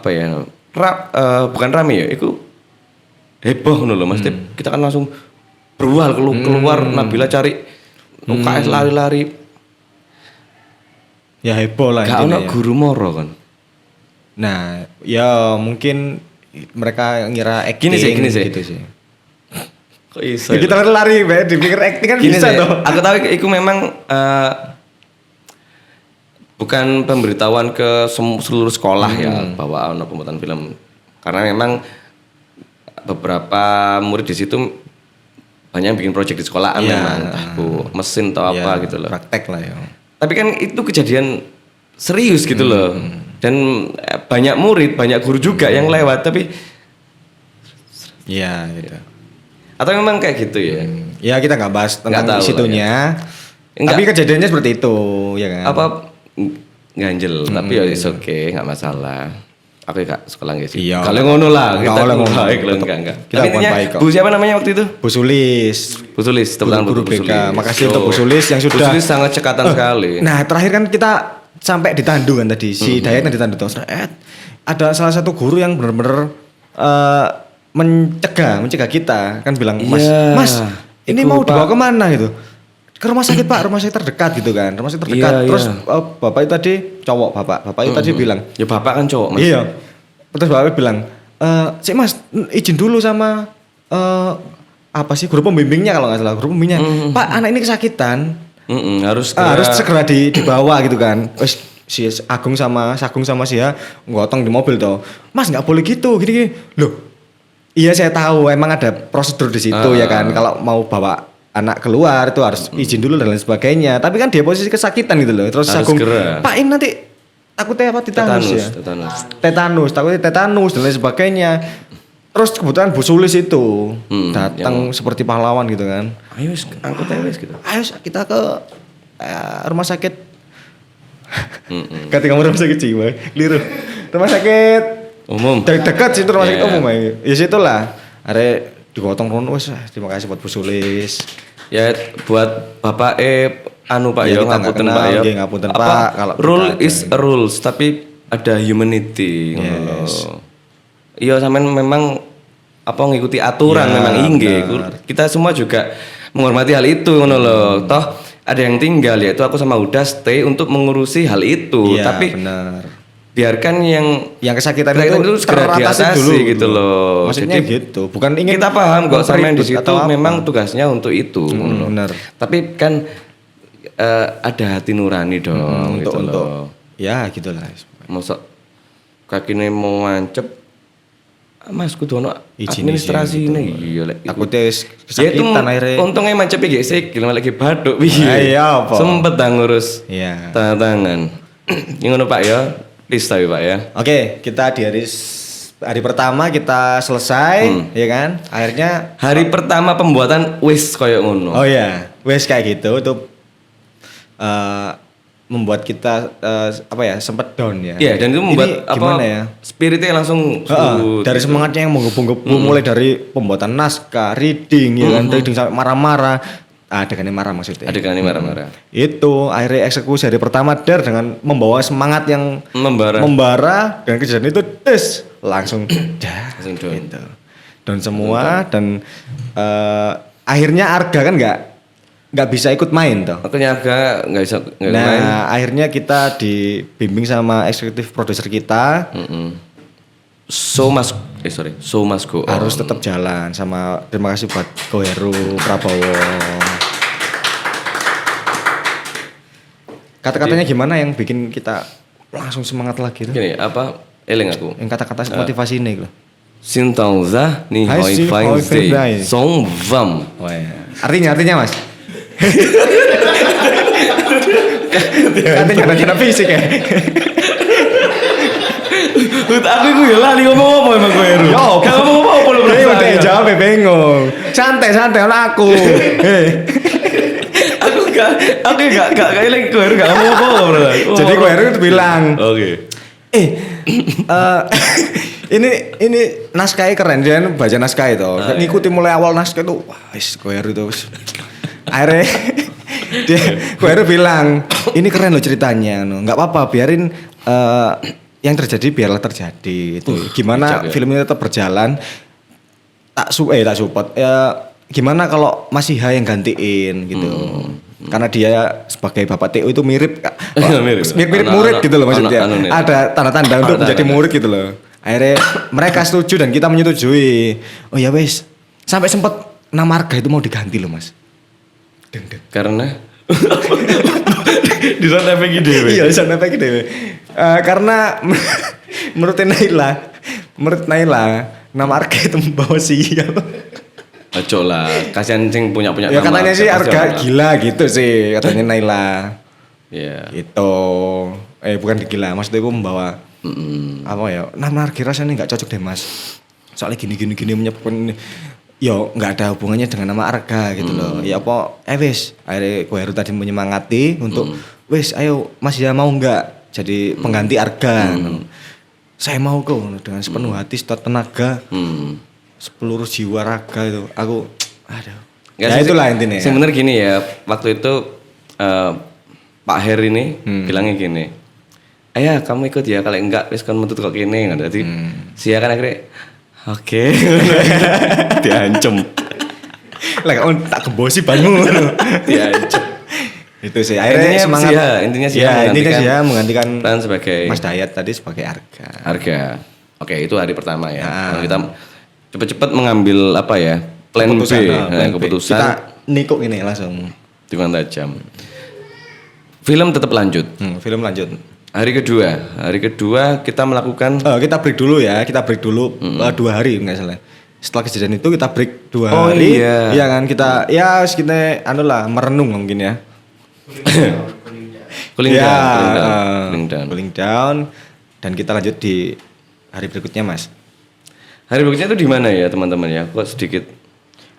ya? Bukan rame ya, itu heboh ngono lho Mas. Kita kan langsung berual keluar Nabila cari UKS lari-lari. Ya heboh lah Gak intinya ono ya. guru moro kan. Nah, ya mungkin mereka ngira acting Gini sih. gitu sih. Kok iso? Ya, kita lari, dipikir acting kan Gini bisa sih, toh. aku tahu itu memang bukan pemberitahuan ke seluruh sekolah ya bahwa ada pembuatan film, karena memang beberapa murid di situ banyak yang bikin proyek di sekolahan memang, entah mesin atau apa gitu loh. Praktek lah ya. Tapi kan itu kejadian serius gitu loh, dan banyak murid, banyak guru juga yang lewat, tapi Iya gitu. atau memang kayak gitu ya? Ya kita nggak bahas Nggak tentang tahu situnya. Enggak. Tapi kejadiannya seperti itu, ya kan? Apa ganjel, tapi ya is oke, nggak masalah. Aku gak sekolah nggak sih. Iya. Kalau ngono lah, Nggak kita oleh ngono. baik loh, enggak. Kita Tapi bukan intinya, baik kok. Bu siapa namanya waktu itu? Bu Sulis. Bu Sulis, tepuk tangan Guru buat Bu BK. Sulis. Makasih untuk Bu Sulis yang sudah. Bu Sulis sangat cekatan sekali. Nah, terakhir kan kita sampai ditandu kan tadi. Si Dayat kan ditandu terus. Ada salah satu guru yang benar-benar mencegah kita kan bilang, Iya. Mas, ini Itu, mau Pak. dibawa kemana gitu? Ke rumah sakit Pak, rumah sakit terdekat gitu kan, rumah sakit terdekat. Iya, Terus iya. bapak itu tadi cowok, bapak itu tadi bilang, Ya bapak kan cowok Mas. iya. Terus bapak bilang, cik Mas izin dulu sama apa sih guru pembimbingnya kalau nggak salah, guru pembimbingnya. Pak, anak ini kesakitan, Harus harus segera dibawa gitu kan. Wes si Sagung sama Sia ngotong di mobil toh. Mas nggak boleh gitu, gini. Loh, iya saya tahu emang ada prosedur di situ ya kan. Kalau mau bawa anak keluar itu harus izin dulu dan lain sebagainya. Tapi kan dia posisi kesakitan gitu loh. Terus Harus Sagung, segera. Pak ini nanti takutnya apa tetanus ya? Takutnya tetanus dan lain sebagainya. Terus kebetulan Bu Sulis itu datang seperti pahlawan gitu kan. Ayo wis, angkut aja wis gitu. Ayo kita ke rumah sakit. Ketika rumah sakit jiwa, keliru. Rumah sakit Umum. dekat situ rumah sakit Iya. umum ya. Ya situlah. Are digotong rono wis. Terima kasih buat Bu Sulis. Ya buat Bapak Pak Ya, ya, kita nggak ngapunten kenal, Pak ya. ya, ngapunten, Apa, Pak, kalau rule kita is a rules, tapi ada humanity ngono lho. Iya sampean memang apa ngikuti aturan Ya, memang inggih. benar. Kita semua juga menghormati hal itu ngono lho. Toh ada yang tinggal yaitu aku sama Uda stay untuk mengurusi hal itu. Iya, Tapi benar. biarkan yang Kesakitan itu segera diatasi gitu loh. Maksudnya Jadi, gitu. Bukan ingin kita paham kok sampean di memperibut situ atau apa. memang tugasnya untuk itu. ngono. benar. Tapi kan ada hati nurani dong gitu untuk loh. ya gitulah. Masa kakine mau mancep Mas kudu ono Izin administrasi gitu. ini iya lek. Takutnya Ya itu kesakitan akhirnya. untungnya mancep iki sik lagi bathuk Iya, apa? Sempet dah ngurus Iya. tanda tangan. Ini ngono Pak ya. Please tapi Pak ya. Oke, kita di hari pertama kita selesai, ya kan? Akhirnya, Hari pertama pembuatan wis koyo ngono. oh ya, wes kayak gitu itu membuat kita apa ya sempat down ya. Iya, dan itu membuat Ini gimana ya? Spiritnya langsung Dari semangatnya yang menggebu-gebu mulai dari pembuatan naskah, reading, ya kan, reading sampai marah-marah, adegannya marah maksudnya. adegan marah-marah. Itu akhirnya eksekusi hari pertama dengan membawa semangat yang membara dan kejadian itu langsung Langsung down. gitu. Down semua dan akhirnya Arga kan nggak bisa ikut main toh. Makanya agak nggak bisa nggak Nah, main. akhirnya kita dibimbing sama eksekutif produser kita So must go on. harus tetap jalan sama terima kasih buat Koheru Prabowo. Kata-katanya gimana yang bikin kita langsung semangat lagi tuh? Gini, apa Eling aku. Yang kata-kata motivasi ini loh. Sintangza ni Hai hoi si fine hoi fine day. day. Song vam. Oh ya. Artinya Mas. Artinya fisik ya. Aku iku ya lali ngomong apa emang kowe Heru. Yo, Gak ngomong apa lu Dia berarti. udah jawab bingung. Santai ana aku. Aku gak eling kowe Heru gak ngomong apa berarti. Jadi kowe Heru itu bilang, Oke. eh ini naskahnya keren, dia baca naskah itu. Ngikuti mulai awal naskah itu, wah, kowe Heru itu. Akhirnya kowe Heru bilang, ini keren loh ceritanya, nggak apa-apa, biarin yang terjadi biarlah terjadi. Itu gimana film ini tetap berjalan, tak support. Ya, gimana kalau masih H yang gantiin gitu. Karena dia sebagai Bapak TO itu mirip mirip murid gitu loh maksudnya. Ada tanda-tanda untuk menjadi murid gitu loh. Akhirnya mereka setuju dan kita menyetujui. Oh ya wes, sampai sempat nama Arga itu mau diganti loh Mas. Karena di sana efek dewe. Iya, di sana efek dewe. Karena menurut Naila nama Arga itu membawa sial. Ojo lah, kasihan sing punya Ya nama. katanya sih Arga gila gitu sih katanya Naila. Iya. Itu bukan gila, maksudnya gue membawa apa ya, nama Arga rasanya nggak cocok deh Mas. Soalnya gini menyebabkan ini. Yo nggak ada hubungannya dengan nama Arga gitu loh. Ya apa? Wes, akhirnya Kowe Heru tadi menyemangati untuk wes, ayo Mas ya mau nggak jadi pengganti Arga? Saya mau kok dengan sepenuh hati, setelah tenaga. Sepeluruh jiwa raga itu aku aduh. Ya itulah intinya. Sebenarnya gini ya, waktu itu Pak Her ini bilangnya gini, ayah kamu ikut ya, kalau enggak wis kan metu kok kene kan. Jadi sia kan akhirnya oke. Diancem. Lah kamu tak kebosi bangun. Diancem. Itu sih akhirnya semangat. Intinya Sia menggantikan peran sebagai Mas Dayat tadi sebagai Arga. Oke, itu hari pertama ya. Kalau kita cepet-cepet mengambil apa ya, plan keputusan. Kita nikuk ini langsung Timan tajam. Film tetap lanjut. Film lanjut. Hari kedua kita melakukan. Kita break dulu ya. Kita break dulu 2 hari nggak salah. Setelah kejadian itu kita break 2 hari. Oh iya. Iya kan kita ya kita merenung mungkin ya. Cooling down. Dan kita lanjut di hari berikutnya Mas. Hari berikutnya itu di mana ya teman-teman ya? Kok sedikit.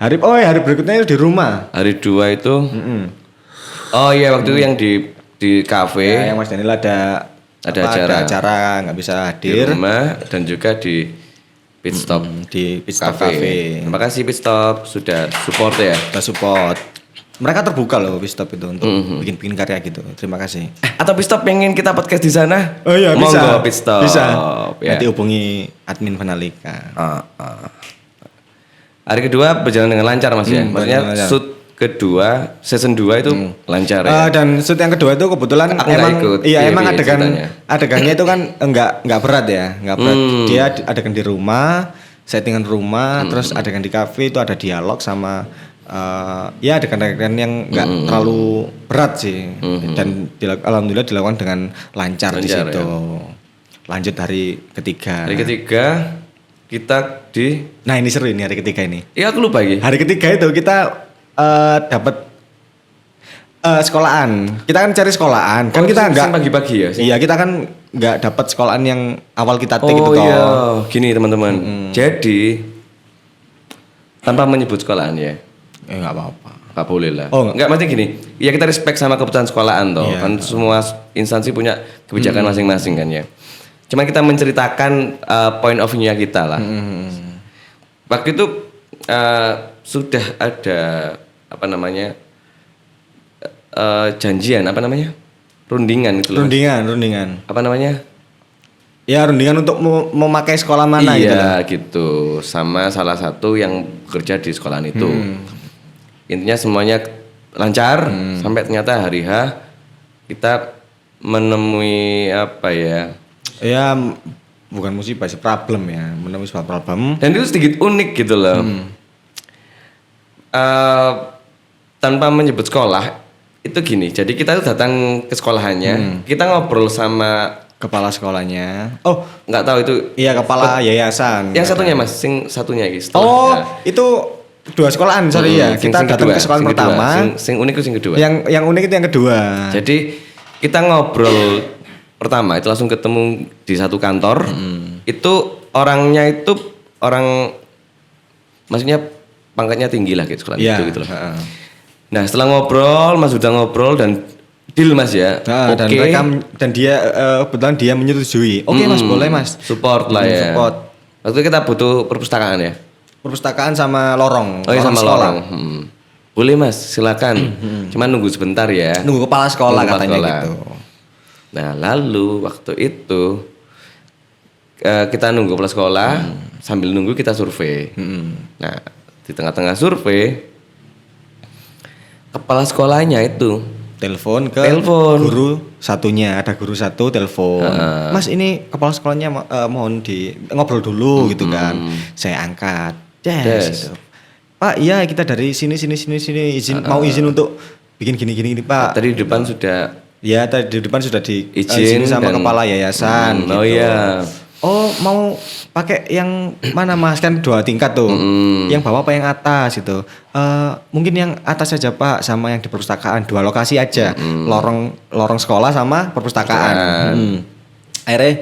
Hari berikutnya itu di rumah. Hari 2 itu. Oh iya waktu itu yang di kafe. Ya, yang Mas Daniel ada acara nggak bisa hadir. Di rumah dan juga di Pit Stop di Pit Stop Cafe. Terima kasih Pit Stop sudah support ya. Kita support. Mereka terbuka loh Pit Stop itu untuk bikin karya gitu. Terima kasih. Atau Pit Stop pengen kita podcast di sana? Oh iya bisa. Monggo Pit Stop. Bisa. Ya. Nanti hubungi admin Vanalika. Hari kedua berjalan dengan lancar Mas ya. Maksudnya shoot kedua season 2 itu lancar ya. Dan shoot yang kedua itu kebetulan Aku emang ikut, emang ceritanya. adegannya itu kan enggak berat ya, enggak berat. Dia adegan di rumah, settingan rumah, terus adegan di kafe itu ada dialog sama ya adegan-adegan yang enggak terlalu berat sih. Dan alhamdulillah dilakukan dengan lancar di situ. Ya. Lanjut hari ketiga. Hari ketiga kita di. Nah ini seru ini hari ketiga ini. Iya aku lupa lagi. Hari ketiga itu kita dapat sekolahan. Kita kan cari sekolahan. Kan kita enggak pagi-pagi ya. Iya, kita kan enggak dapat sekolahan yang awal kita take itu toh. Oh iya, gini teman-teman. Jadi tanpa menyebut sekolahan ya. Enggak apa-apa. Enggak boleh lah. Oh, enggak mesti gini. Ya kita respect sama keputusan sekolahan toh. Iya. Kan semua instansi punya kebijakan masing-masing kan ya. Cuma kita menceritakan point of view-nya kita lah. Waktu itu sudah ada apa namanya janjian apa namanya rundingan itu loh. Rundingan. Apa namanya? Ya rundingan untuk memakai sekolah mana gitu. Iya gitu. Sama salah satu yang bekerja di sekolahan itu. Intinya semuanya lancar sampai ternyata hari H kita menemui apa ya? Ya bukan musibah sih, problem ya, menemui sebuah problem. Dan itu sedikit unik gitu loh. Tanpa menyebut sekolah itu gini. Jadi kita tuh datang ke sekolahannya, kita ngobrol sama Kepala sekolahnya. Oh, Nggak tahu itu. iya kepala yayasan. Yang satunya Mas, satunya iki Oh, setelah. itu dua sekolahan, sorry ya. Sing Kita datang kedua, ke sekolah sing kedua. pertama. Sing unik itu sing kedua. Yang unik itu yang kedua. Jadi kita ngobrol pertama itu langsung ketemu di satu kantor. Itu orangnya itu orang maksudnya pangkatnya tinggi lah gitu sekolah Iya. gitu loh. Nah, setelah ngobrol, Mas udah ngobrol dan deal Mas ya. Nah, dan Oke. mereka dan dia kebetulan dia menyetujui. Oke Mas, boleh Mas. Support lah ya. Support. Waktu itu kita butuh perpustakaan ya. Perpustakaan sama lorong. Oh iya sama sekolah. lorong. Boleh Mas, silakan. Cuman nunggu sebentar ya. Nunggu kepala sekolah Nunggu kepala katanya sekolah. gitu. Nah, lalu waktu itu kita nunggu kepala sekolah, sambil nunggu kita survei. Nah, di tengah-tengah survei kepala sekolahnya itu Telepon ke Telepon. guru satunya, ada guru satu telepon. Mas ini kepala sekolahnya mohon di ngobrol dulu gitu kan. Saya angkat. Des. Gitu. Pak, iya kita dari sini izin mau izin untuk bikin gini Pak. tadi di depan sudah Ya tadi di depan sudah Izin izin sama dan- kepala yayasan. Oh gitu. iya. Oh mau pakai yang mana Mas, kan 2 tingkat tuh. Yang bawah apa yang atas gitu. Mungkin yang atas saja Pak, sama yang di perpustakaan 2 lokasi aja. Lorong sekolah sama perpustakaan. Akhirnya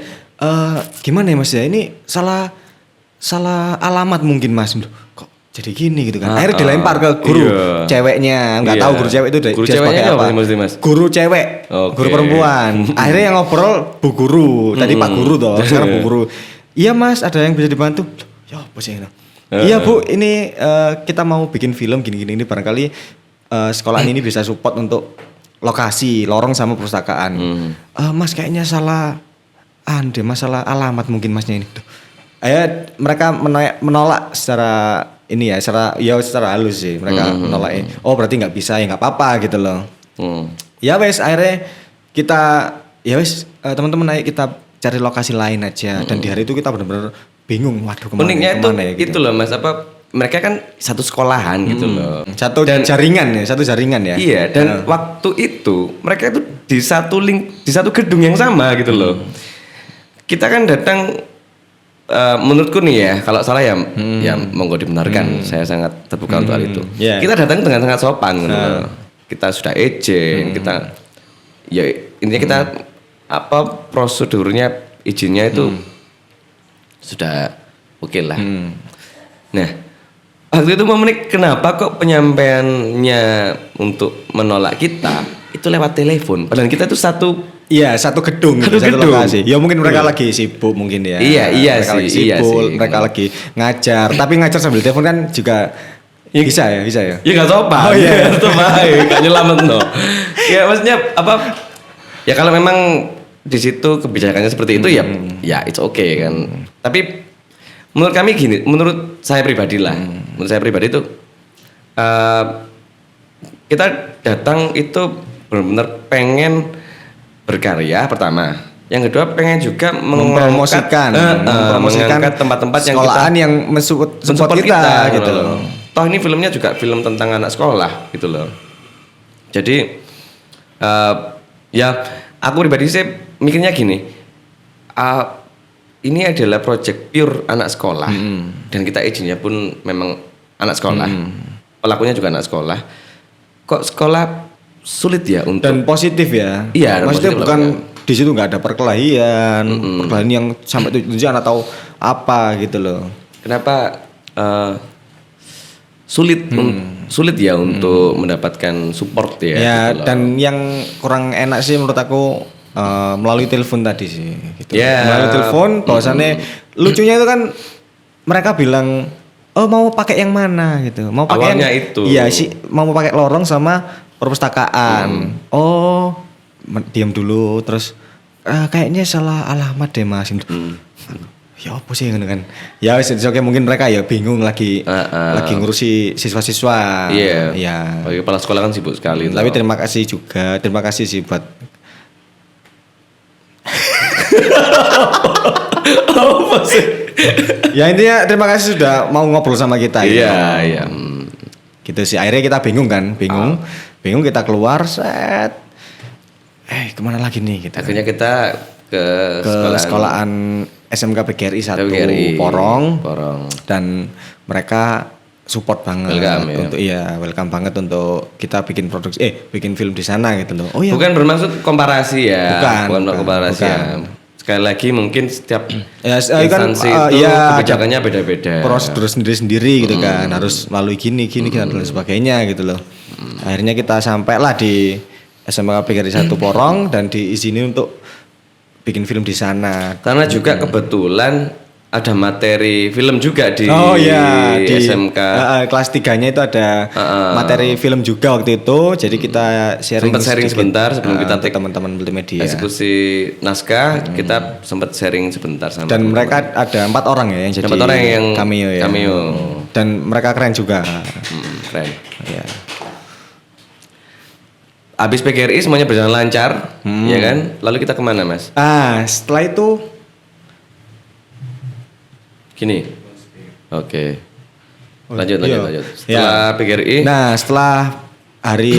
gimana ya Mas ya, ini salah alamat mungkin Mas. Duh, kok jadi gini gitu kan. Akhirnya dilempar ke guru Iya. ceweknya, nggak Iya. tahu guru cewek itu Guru dia ceweknya sebagai apa apa. sih, Mas? Guru cewek, Oke. guru perempuan. Akhirnya yang ngobrol Bu Guru, tadi Pak Guru toh, sekarang Bu Guru. Iya Mas, ada yang bisa dibantu? Loh, ya apa sih ini? Iya Bu, ini kita mau bikin film gini-gini ini barangkali sekolahan ini bisa support untuk lokasi, lorong sama perpustakaan. Mas kayaknya salah, masalah alamat mungkin Masnya ini. Duh. Mereka menolak secara ini ya, secara halus sih mereka menolaknya. Oh berarti nggak bisa ya nggak apa-apa gitu loh. Ya wes akhirnya kita teman-teman ayo kita cari lokasi lain aja dan di hari itu kita benar-benar bingung waduh Uniknya itu kemana ya, gitu. itu loh Mas, apa mereka kan satu sekolahan gitu loh. Satu jaringan ya. Iya, dan waktu itu mereka itu di satu gedung yang sama gitu loh. Kita kan datang menurutku nih ya, kalau salah ya ya monggo dibenarkan. Saya sangat terbuka untuk hal itu. Yeah. Kita datang dengan sangat sopan gitu loh. Kita sudah izin, kita ya intinya kita apa prosedurnya izinnya itu sudah oke lah. Nah, waktu itu memenik kenapa kok penyampaiannya untuk menolak kita itu lewat telepon. Padahal kita itu satu Satu gedung, Satu satu gedung. lokasi. Ya mungkin mereka lagi sibuk mungkin ya. Iya mereka lagi sih, sibuk, iya mereka sih. lagi ngajar. Tapi ngajar sambil telepon kan juga bisa ya. ya nggak sopan. Oh, iya. Itu baik, gak nyelamet no. Ya maksudnya apa? Ya kalau memang di situ kebijakannya seperti itu ya it's okay kan. Tapi menurut kami gini, menurut saya pribadi lah, menurut saya pribadi itu kita datang itu benar-benar pengen berkarya pertama. Yang kedua pengen juga mempromosikan mengangkat tempat-tempat yang kita sekolahan yang mensupport kita gitu loh. Toh ini filmnya juga film tentang anak sekolah gitu loh. Jadi ya aku pribadi sih mikirnya gini. Ini adalah project pure anak sekolah dan kita izinnya pun memang anak sekolah. Pelakunya juga anak sekolah. Kok sekolah sulit ya untuk Dan positif ya. Iya, maksudnya positif bukan lah, di situ nggak ada perkelahian, perkelahian yang sampai tujuan atau apa gitu loh. kenapa sulit sulit ya untuk mendapatkan support ya. Ya, gitu loh. dan yang kurang enak sih menurut aku melalui telepon tadi sih gitu. Ya. Melalui telepon bahwasannya lucunya itu kan mereka bilang oh mau pakai yang mana gitu. Mau pakai Awalnya yang itu. Iya sih, mau pakai lorong sama perpustakaan. Oh, diam dulu terus kayaknya salah alamat deh Mas. Ya apa sih gitu kan. Ya wis oke mungkin mereka ya bingung lagi ngurusi siswa-siswa. Iya. Ya. Bagi kepala sekolah kan sibuk sekali. Tapi toh. terima kasih sih buat apa sih? ya intinya terima kasih sudah mau ngobrol sama kita gitu. Iya, iya. Gitu sih akhirnya kita bingung bingung kita keluar set kemana lagi nih gitu. Akhirnya kita ke sekolahan SMK PGRI 1 PGRI, Porong. Porong. Dan mereka support banget Welcome, ya. untuk welcome banget untuk kita bikin bikin film di sana gitu loh. Oh iya. Bukan bermaksud komparasi ya. Bukan, komparasi bukan. ya. Sekali lagi mungkin setiap Ya, instansi kan, itu ya, kebijakannya beda-beda. Prosedur sendiri-sendiri gitu kan, harus melalui gini dan lain sebagainya gitu loh. Akhirnya kita sampailah di SMK PGRI 1 Porong dan diizini untuk bikin film di sana. Karena juga kebetulan ada materi film juga di di SMK. Kelas 3-nya itu ada materi film juga waktu itu. Jadi kita sharing Sempat sharing sedikit, sebentar sebelum kita untuk teman-teman multimedia. eksekusi naskah, kita sempat sharing sebentar sama Dan teman-teman. mereka ada 4 orang ya yang jadi 4 orang yang cameo ya. cameo. Dan mereka keren juga. Keren. Ya. Habis PGRI semuanya berjalan lancar, ya kan? Lalu kita kemana, Mas? Setelah itu Gini. Oke. Lanjut. iya. Setelah PGRI, Nah, setelah hari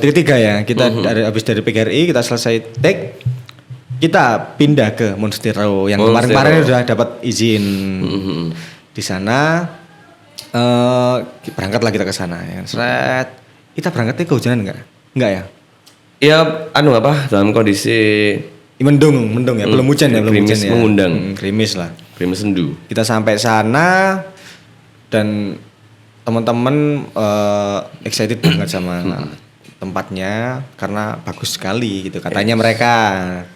ketiga ya, kita habis dari PGRI kita selesai take, kita pindah ke Monstero yang Monstero. kemarin sudah dapat izin di sana. Berangkatlah kita ke sana ya. Seret. Kita berangkatnya kehujanan enggak ya? ya dalam kondisi Mendung ya, belum hujan ya, belum gerimis hujan ya. mengundang. Gerimis lah. gerimis sendu. Kita sampai sana dan teman-teman excited banget sama tempatnya karena bagus sekali gitu katanya mereka,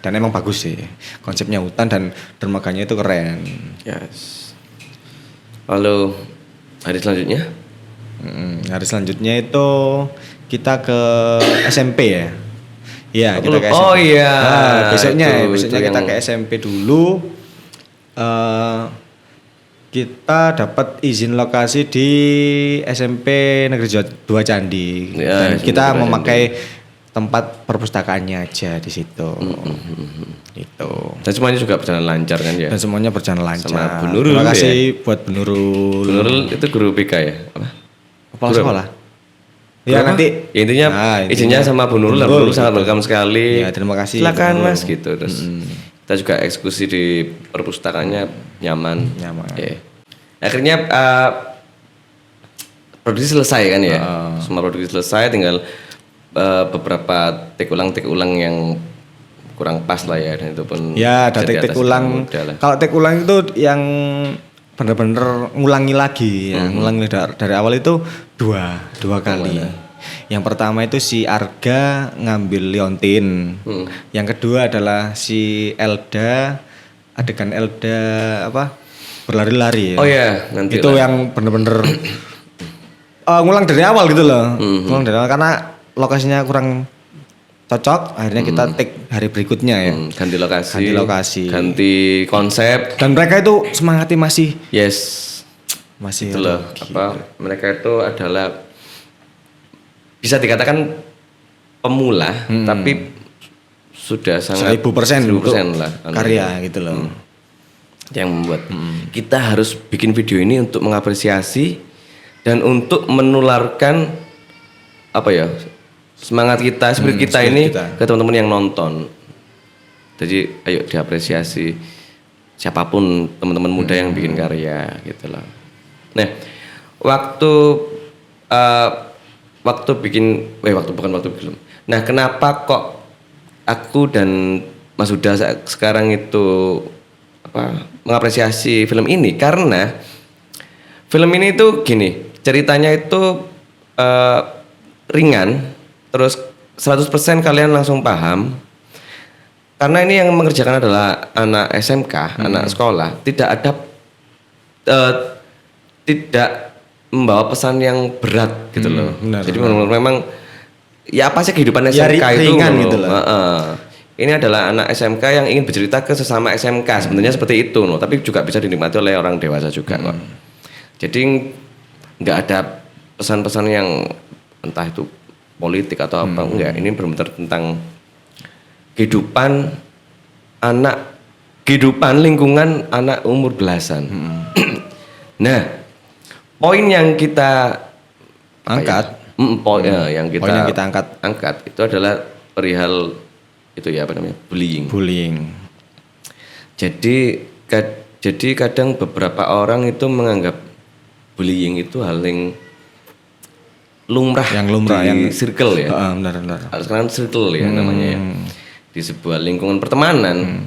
dan emang bagus sih konsepnya, hutan dan dermaganya itu keren. Yes. Lalu hari selanjutnya? Hari selanjutnya itu kita ke SMP ya. Iya, kita ke SMP. Oh iya. Besoknya Itu kita yang- ke SMP dulu. Kita dapat izin lokasi di SMP Negeri 2 Candi. Ya, Dan SMP kita 2 memakai tempat perpustakaannya aja di situ. Itu. Dan semuanya juga berjalan lancar kan ya? Dan semuanya berjalan lancar. Sama Bu Nurul Terima ya? kasih buat Bu Nurul. Bu Nurul itu guru BK ya? Apa? Kepala Guru sekolah. apa? Ya Guru apa? nanti Ya, intinya izinnya sama Bu Nurul, Bu Nurul, Bu Nurul sangat gitu. welcome sekali. Ya, terima kasih, Silakan Bu Nurul. Mas gitu. Terus kita juga eksekusi di perpustakaannya nyaman. Nyaman. Ya. Akhirnya produksi selesai kan ya? Semua produksi selesai, tinggal beberapa take ulang yang kurang pas lah ya, dan itu pun Ya, ada bisa take diatasi ulang. dengan mudah lah. Kalau take ulang itu yang bener-bener ngulangi lagi ya, ngulangi dari awal itu dua kali. Yang pertama itu si Arga ngambil liontin. Yang kedua adalah si Elda, adegan Elda berlari-lari ya. Oh ya, nanti Itu lah. yang bener-bener ngulang dari awal gitu loh. Ngulang dari awal karena lokasinya kurang cocok, akhirnya kita take hari berikutnya ya. Ganti lokasi, Ganti lokasi. ganti konsep. Dan mereka itu semangatnya masih Yes, itu loh. Mereka itu adalah bisa dikatakan pemula, tapi sudah sangat 1000% untuk lah karya gitu loh. yang membuat kita harus bikin video ini untuk mengapresiasi dan untuk menularkan semangat kita, spirit kita spirit ini kita. ke teman-teman yang nonton. Jadi ayo diapresiasi siapapun teman-teman muda yang bikin karya gitu loh. Nah, waktu bikin film. Nah, kenapa kok aku dan Mas Huda sekarang itu mengapresiasi film ini? Karena film ini tuh gini, ceritanya itu ringan, terus 100% kalian langsung paham. Karena ini yang mengerjakan adalah anak SMK, anak sekolah, tidak membawa pesan yang berat gitu loh. benar, Jadi benar. memang ya apa sih kehidupan Ya, SMK itu ringan loh. gitu loh. Ini adalah anak SMK yang ingin bercerita ke sesama SMK, sebenarnya seperti itu loh, tapi juga bisa dinikmati oleh orang dewasa juga kok. Jadi nggak ada pesan-pesan yang entah itu politik atau apa, enggak. Ini benar-benar tentang kehidupan lingkungan anak umur belasan. Nah, poin yang kita Angkat. poin yang kita Poin yang kita angkat. itu adalah perihal itu ya apa namanya bullying. Jadi kadang beberapa orang itu menganggap bullying itu hal yang lumrah di yang circle ya. Benar. Sekarang circle ya namanya ya. Di sebuah lingkungan pertemanan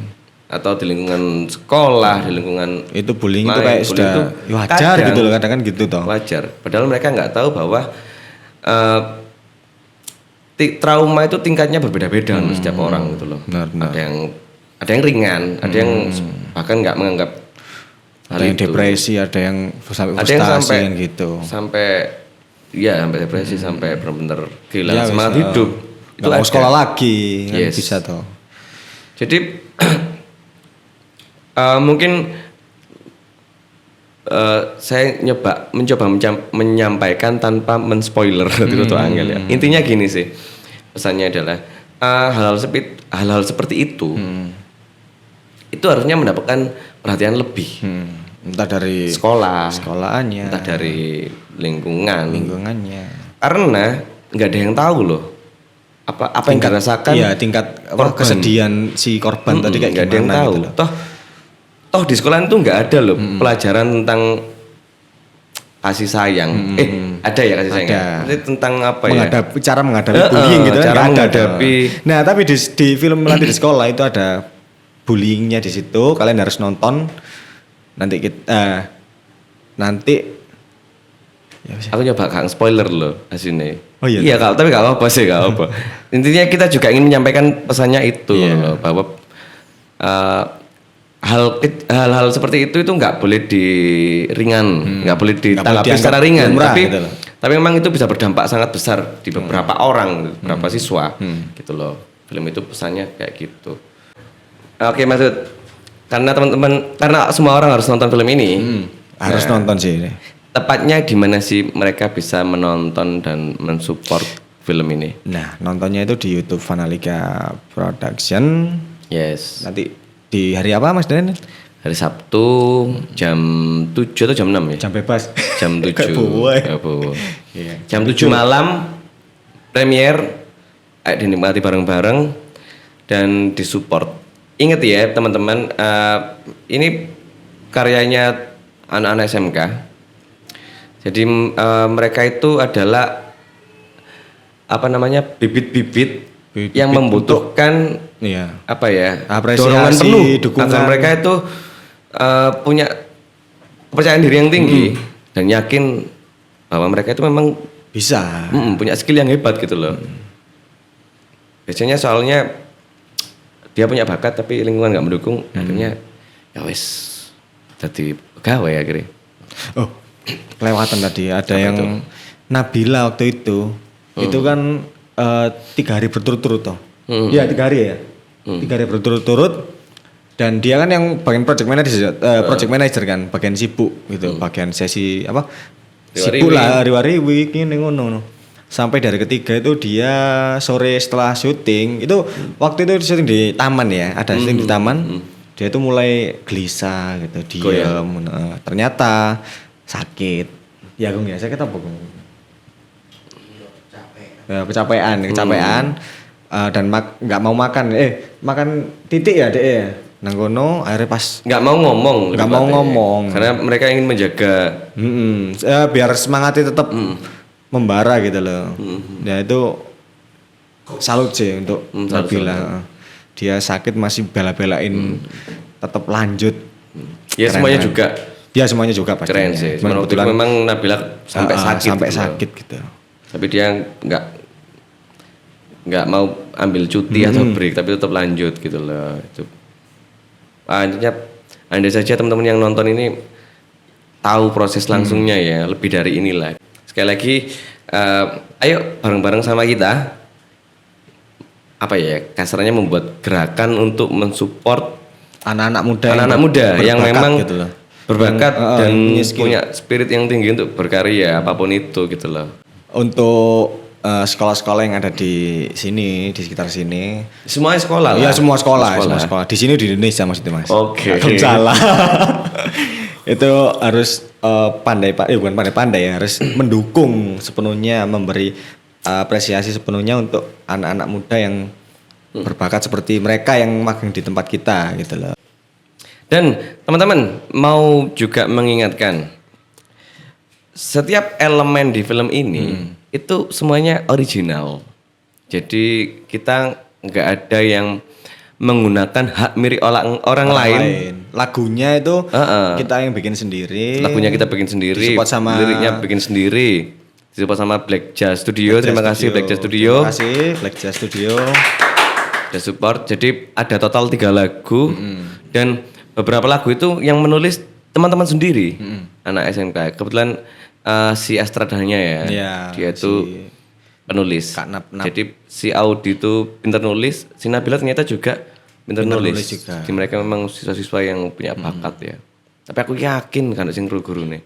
atau di lingkungan sekolah, di lingkungan Itu bullying itu main, kayak bullying sudah itu wajar gitu loh, kadang kan gitu toh. Wajar. Padahal mereka nggak tahu bahwa trauma itu tingkatnya berbeda-beda untuk setiap orang gitu loh. Benar. Ada yang ringan, ada yang bahkan nggak menganggap hal Ada yang itu. depresi, ada yang sampai Ada yang frustasi sampai kan gitu. sampai depresi, sampai benar-benar kehilangan Ya, semangat wis, hidup. Nggak mau sekolah lagi kan Yes. bisa toh. Jadi mungkin saya mencoba menyampaikan tanpa menspoiler itu tuh angel ya. Intinya gini sih, pesannya adalah hal-hal seperti itu harusnya mendapatkan perhatian lebih. Entah dari sekolahannya, entah dari lingkungannya. Karena nggak ada yang tahu loh apa yang dirasakan. Iya, tingkat kesedihan si korban tadi kayak nggak ada yang gimana tahu. gitu loh. Toh di sekolah itu nggak ada loh pelajaran tentang kasih sayang. Ada ya kasih sayang. Ada. Ini tentang apa ya? Cara menghadapi bullying gitu kan. Cara nggak ada menghadapi. tuh. Nah, tapi di film Melatih di Sekolah itu ada bullyingnya di situ. Kalian harus nonton. Nanti ya bisa. Aku nyoba Kang spoiler loh hasilnya. Oh iya. Iya Kak, tapi gak apa-apa sih, gak apa. Intinya kita juga ingin menyampaikan pesannya itu loh, bahwa hal-hal seperti itu nggak boleh nggak boleh ditanggapi secara ringan, tapi memang itu bisa berdampak sangat besar di beberapa orang, beberapa siswa, gitu loh. Film itu pesannya kayak gitu. Oke, maksud karena semua orang harus nonton film ini. Harus nonton sih ini. Tepatnya di mana sih mereka bisa menonton dan mensupport film ini? Nah, nontonnya itu di YouTube Vanalika Production. Yes. Nanti di hari apa Mas Dan? Hari Sabtu jam 7 atau jam 6 ya? Jam bebas. Jam 7. Kayak boy. Iya. Jam 7 malam premier, dinikmati bareng-bareng dan disupport. Ingat ya teman-teman, ini karyanya anak-anak SMK. Jadi mereka itu adalah bibit-bibit yang membutuhkan apresiasi, dorongan penuh dukungan. agar mereka itu punya kepercayaan diri yang tinggi dan yakin bahwa mereka itu memang bisa punya skill yang hebat gitu loh. Biasanya soalnya dia punya bakat tapi lingkungan nggak mendukung, akhirnya ya wes jadi pegawai akhirnya. Oh, kelewatan tadi ada yang itu? Nabila waktu itu kan 3 hari berturut-turut toh. Iya 3 hari ya. 3 hari berturut-turut dan dia kan yang bagian project manager kan, bagian sibuk gitu, bagian sesi apa? Sibuk lah hari-hari ini ngono. Sampai dari ketiga itu dia sore setelah syuting itu waktu itu syuting di taman ya, ada syuting di taman. Dia itu mulai gelisah gitu, diam. Ternyata sakit. Ya Gung ya, sakit apa Gung? Kecapean dan nggak mau makan. Makan titik ya dek ya. Nang kono akhirnya pas nggak mau ngomong karena mereka ingin menjaga biar semangatnya tetap membara gitu loh. Ya itu salut sih untuk Nabila. Dia sakit masih bela-belain tetap lanjut. Ya keren, semuanya kan? Juga. Ya semuanya juga pasti. Keren sih. Kebetulan memang Nabila sampai sakit gitu. Tapi dia nggak mau ambil cuti atau break, tapi tetap lanjut gitu loh. Itu intinya andai saja teman-teman yang nonton ini tahu proses langsungnya ya, lebih dari inilah. Sekali lagi, ayo bareng-bareng sama kita, kasarnya membuat gerakan untuk mensupport anak-anak muda yang memang gitu loh. Berbakat dan punya spirit yang tinggi untuk berkarya apapun itu gitu loh. Untuk sekolah-sekolah yang ada di sini, di sekitar sini. Semuanya sekolah lah. Iya, semua sekolah. Di sini di Indonesia maksudnya Mas. Oke. Salah. Itu harus bukan pandai-pandai ya, harus mendukung sepenuhnya, memberi apresiasi sepenuhnya untuk anak-anak muda yang berbakat seperti mereka yang magang di tempat kita gitu loh. Dan teman-teman mau juga mengingatkan, setiap elemen di film ini itu semuanya original. Jadi kita nggak ada yang menggunakan hak milik orang lain. Lagunya itu kita yang bikin sendiri. Lagunya kita bikin sendiri. Disupport sama liriknya bikin sendiri. Disupport sama Black Jazz Studio. Terima kasih Black Jazz Studio. Terima kasih Black Jazz Studio. Ada support. Jadi ada total 3 lagu dan beberapa lagu itu yang menulis teman-teman sendiri, anak SMK. Kebetulan si Astradanya ya, dia itu penulis. Kak Nap-Nap. Jadi si Audi itu pintar nulis, si Nabila ternyata juga pintar nulis. juga. Jadi mereka memang siswa-siswa yang punya bakat ya. Tapi aku yakin kan sing guru nih.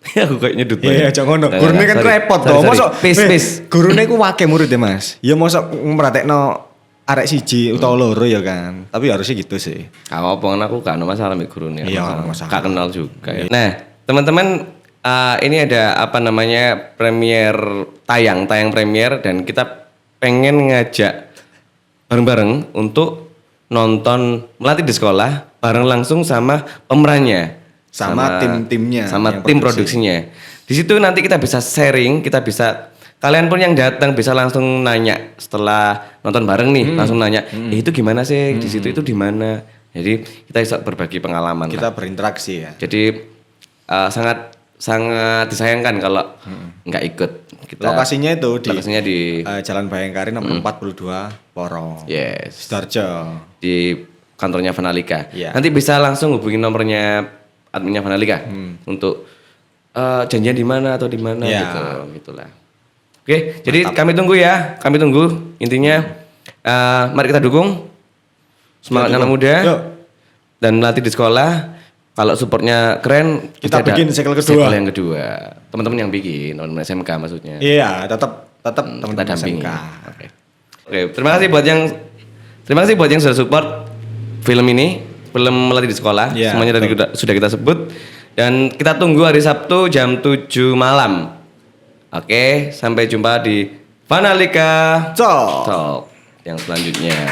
Aku kayak nyedut Iya, jangan ngono. Gurune kan repot toh. Mosok Peace. gurune ku wake murid ya, Mas. Ya mosok meratekno arek siji utawa loro ya kan. Tapi harusnya gitu sih. Kalau omongan aku gak ada masalah sama gurunya. Iya, gak ada masalah. Gak kenal juga ya. Nah, teman-teman ini ada apa namanya tayang premier dan kita pengen ngajak bareng-bareng untuk nonton Melati di Sekolah bareng langsung sama pemerannya, Sama tim-timnya, sama yang tim produksi. produksinya. Di situ nanti kita bisa sharing, kalian pun yang datang bisa langsung nanya setelah nonton bareng nih, langsung nanya, itu gimana sih di situ itu di mana? Jadi kita bisa berbagi pengalaman. Kita berinteraksi ya. Jadi sangat disayangkan kalau nggak ikut. Lokasinya itu Lokasinya di Jalan Bayangkari nomor 42 Porong. yes Sidoarjo. di kantornya Vanalika. Iya. Nanti bisa langsung hubungin nomornya adminnya Vanalika untuk janjian di mana atau di mana Iya. gitu, gitulah. Oke, jadi kami tunggu ya, kami tunggu. Intinya mari kita dukung semangat anak muda Yuk. dan Melati di Sekolah. Kalau supportnya keren, Kita pasti ada bikin cycle kedua. yang kedua. Teman-teman yang bikin, teman-teman SMK maksudnya. Iya, tetap Kita teman-teman dampingi. SMK. Oke, terima kasih buat yang sudah support film ini, film Melati di Sekolah. Iya, Semuanya tadi sudah kita sebut dan kita tunggu hari Sabtu jam 7 malam. Oke, sampai jumpa di Vanalika Talk Talk yang selanjutnya.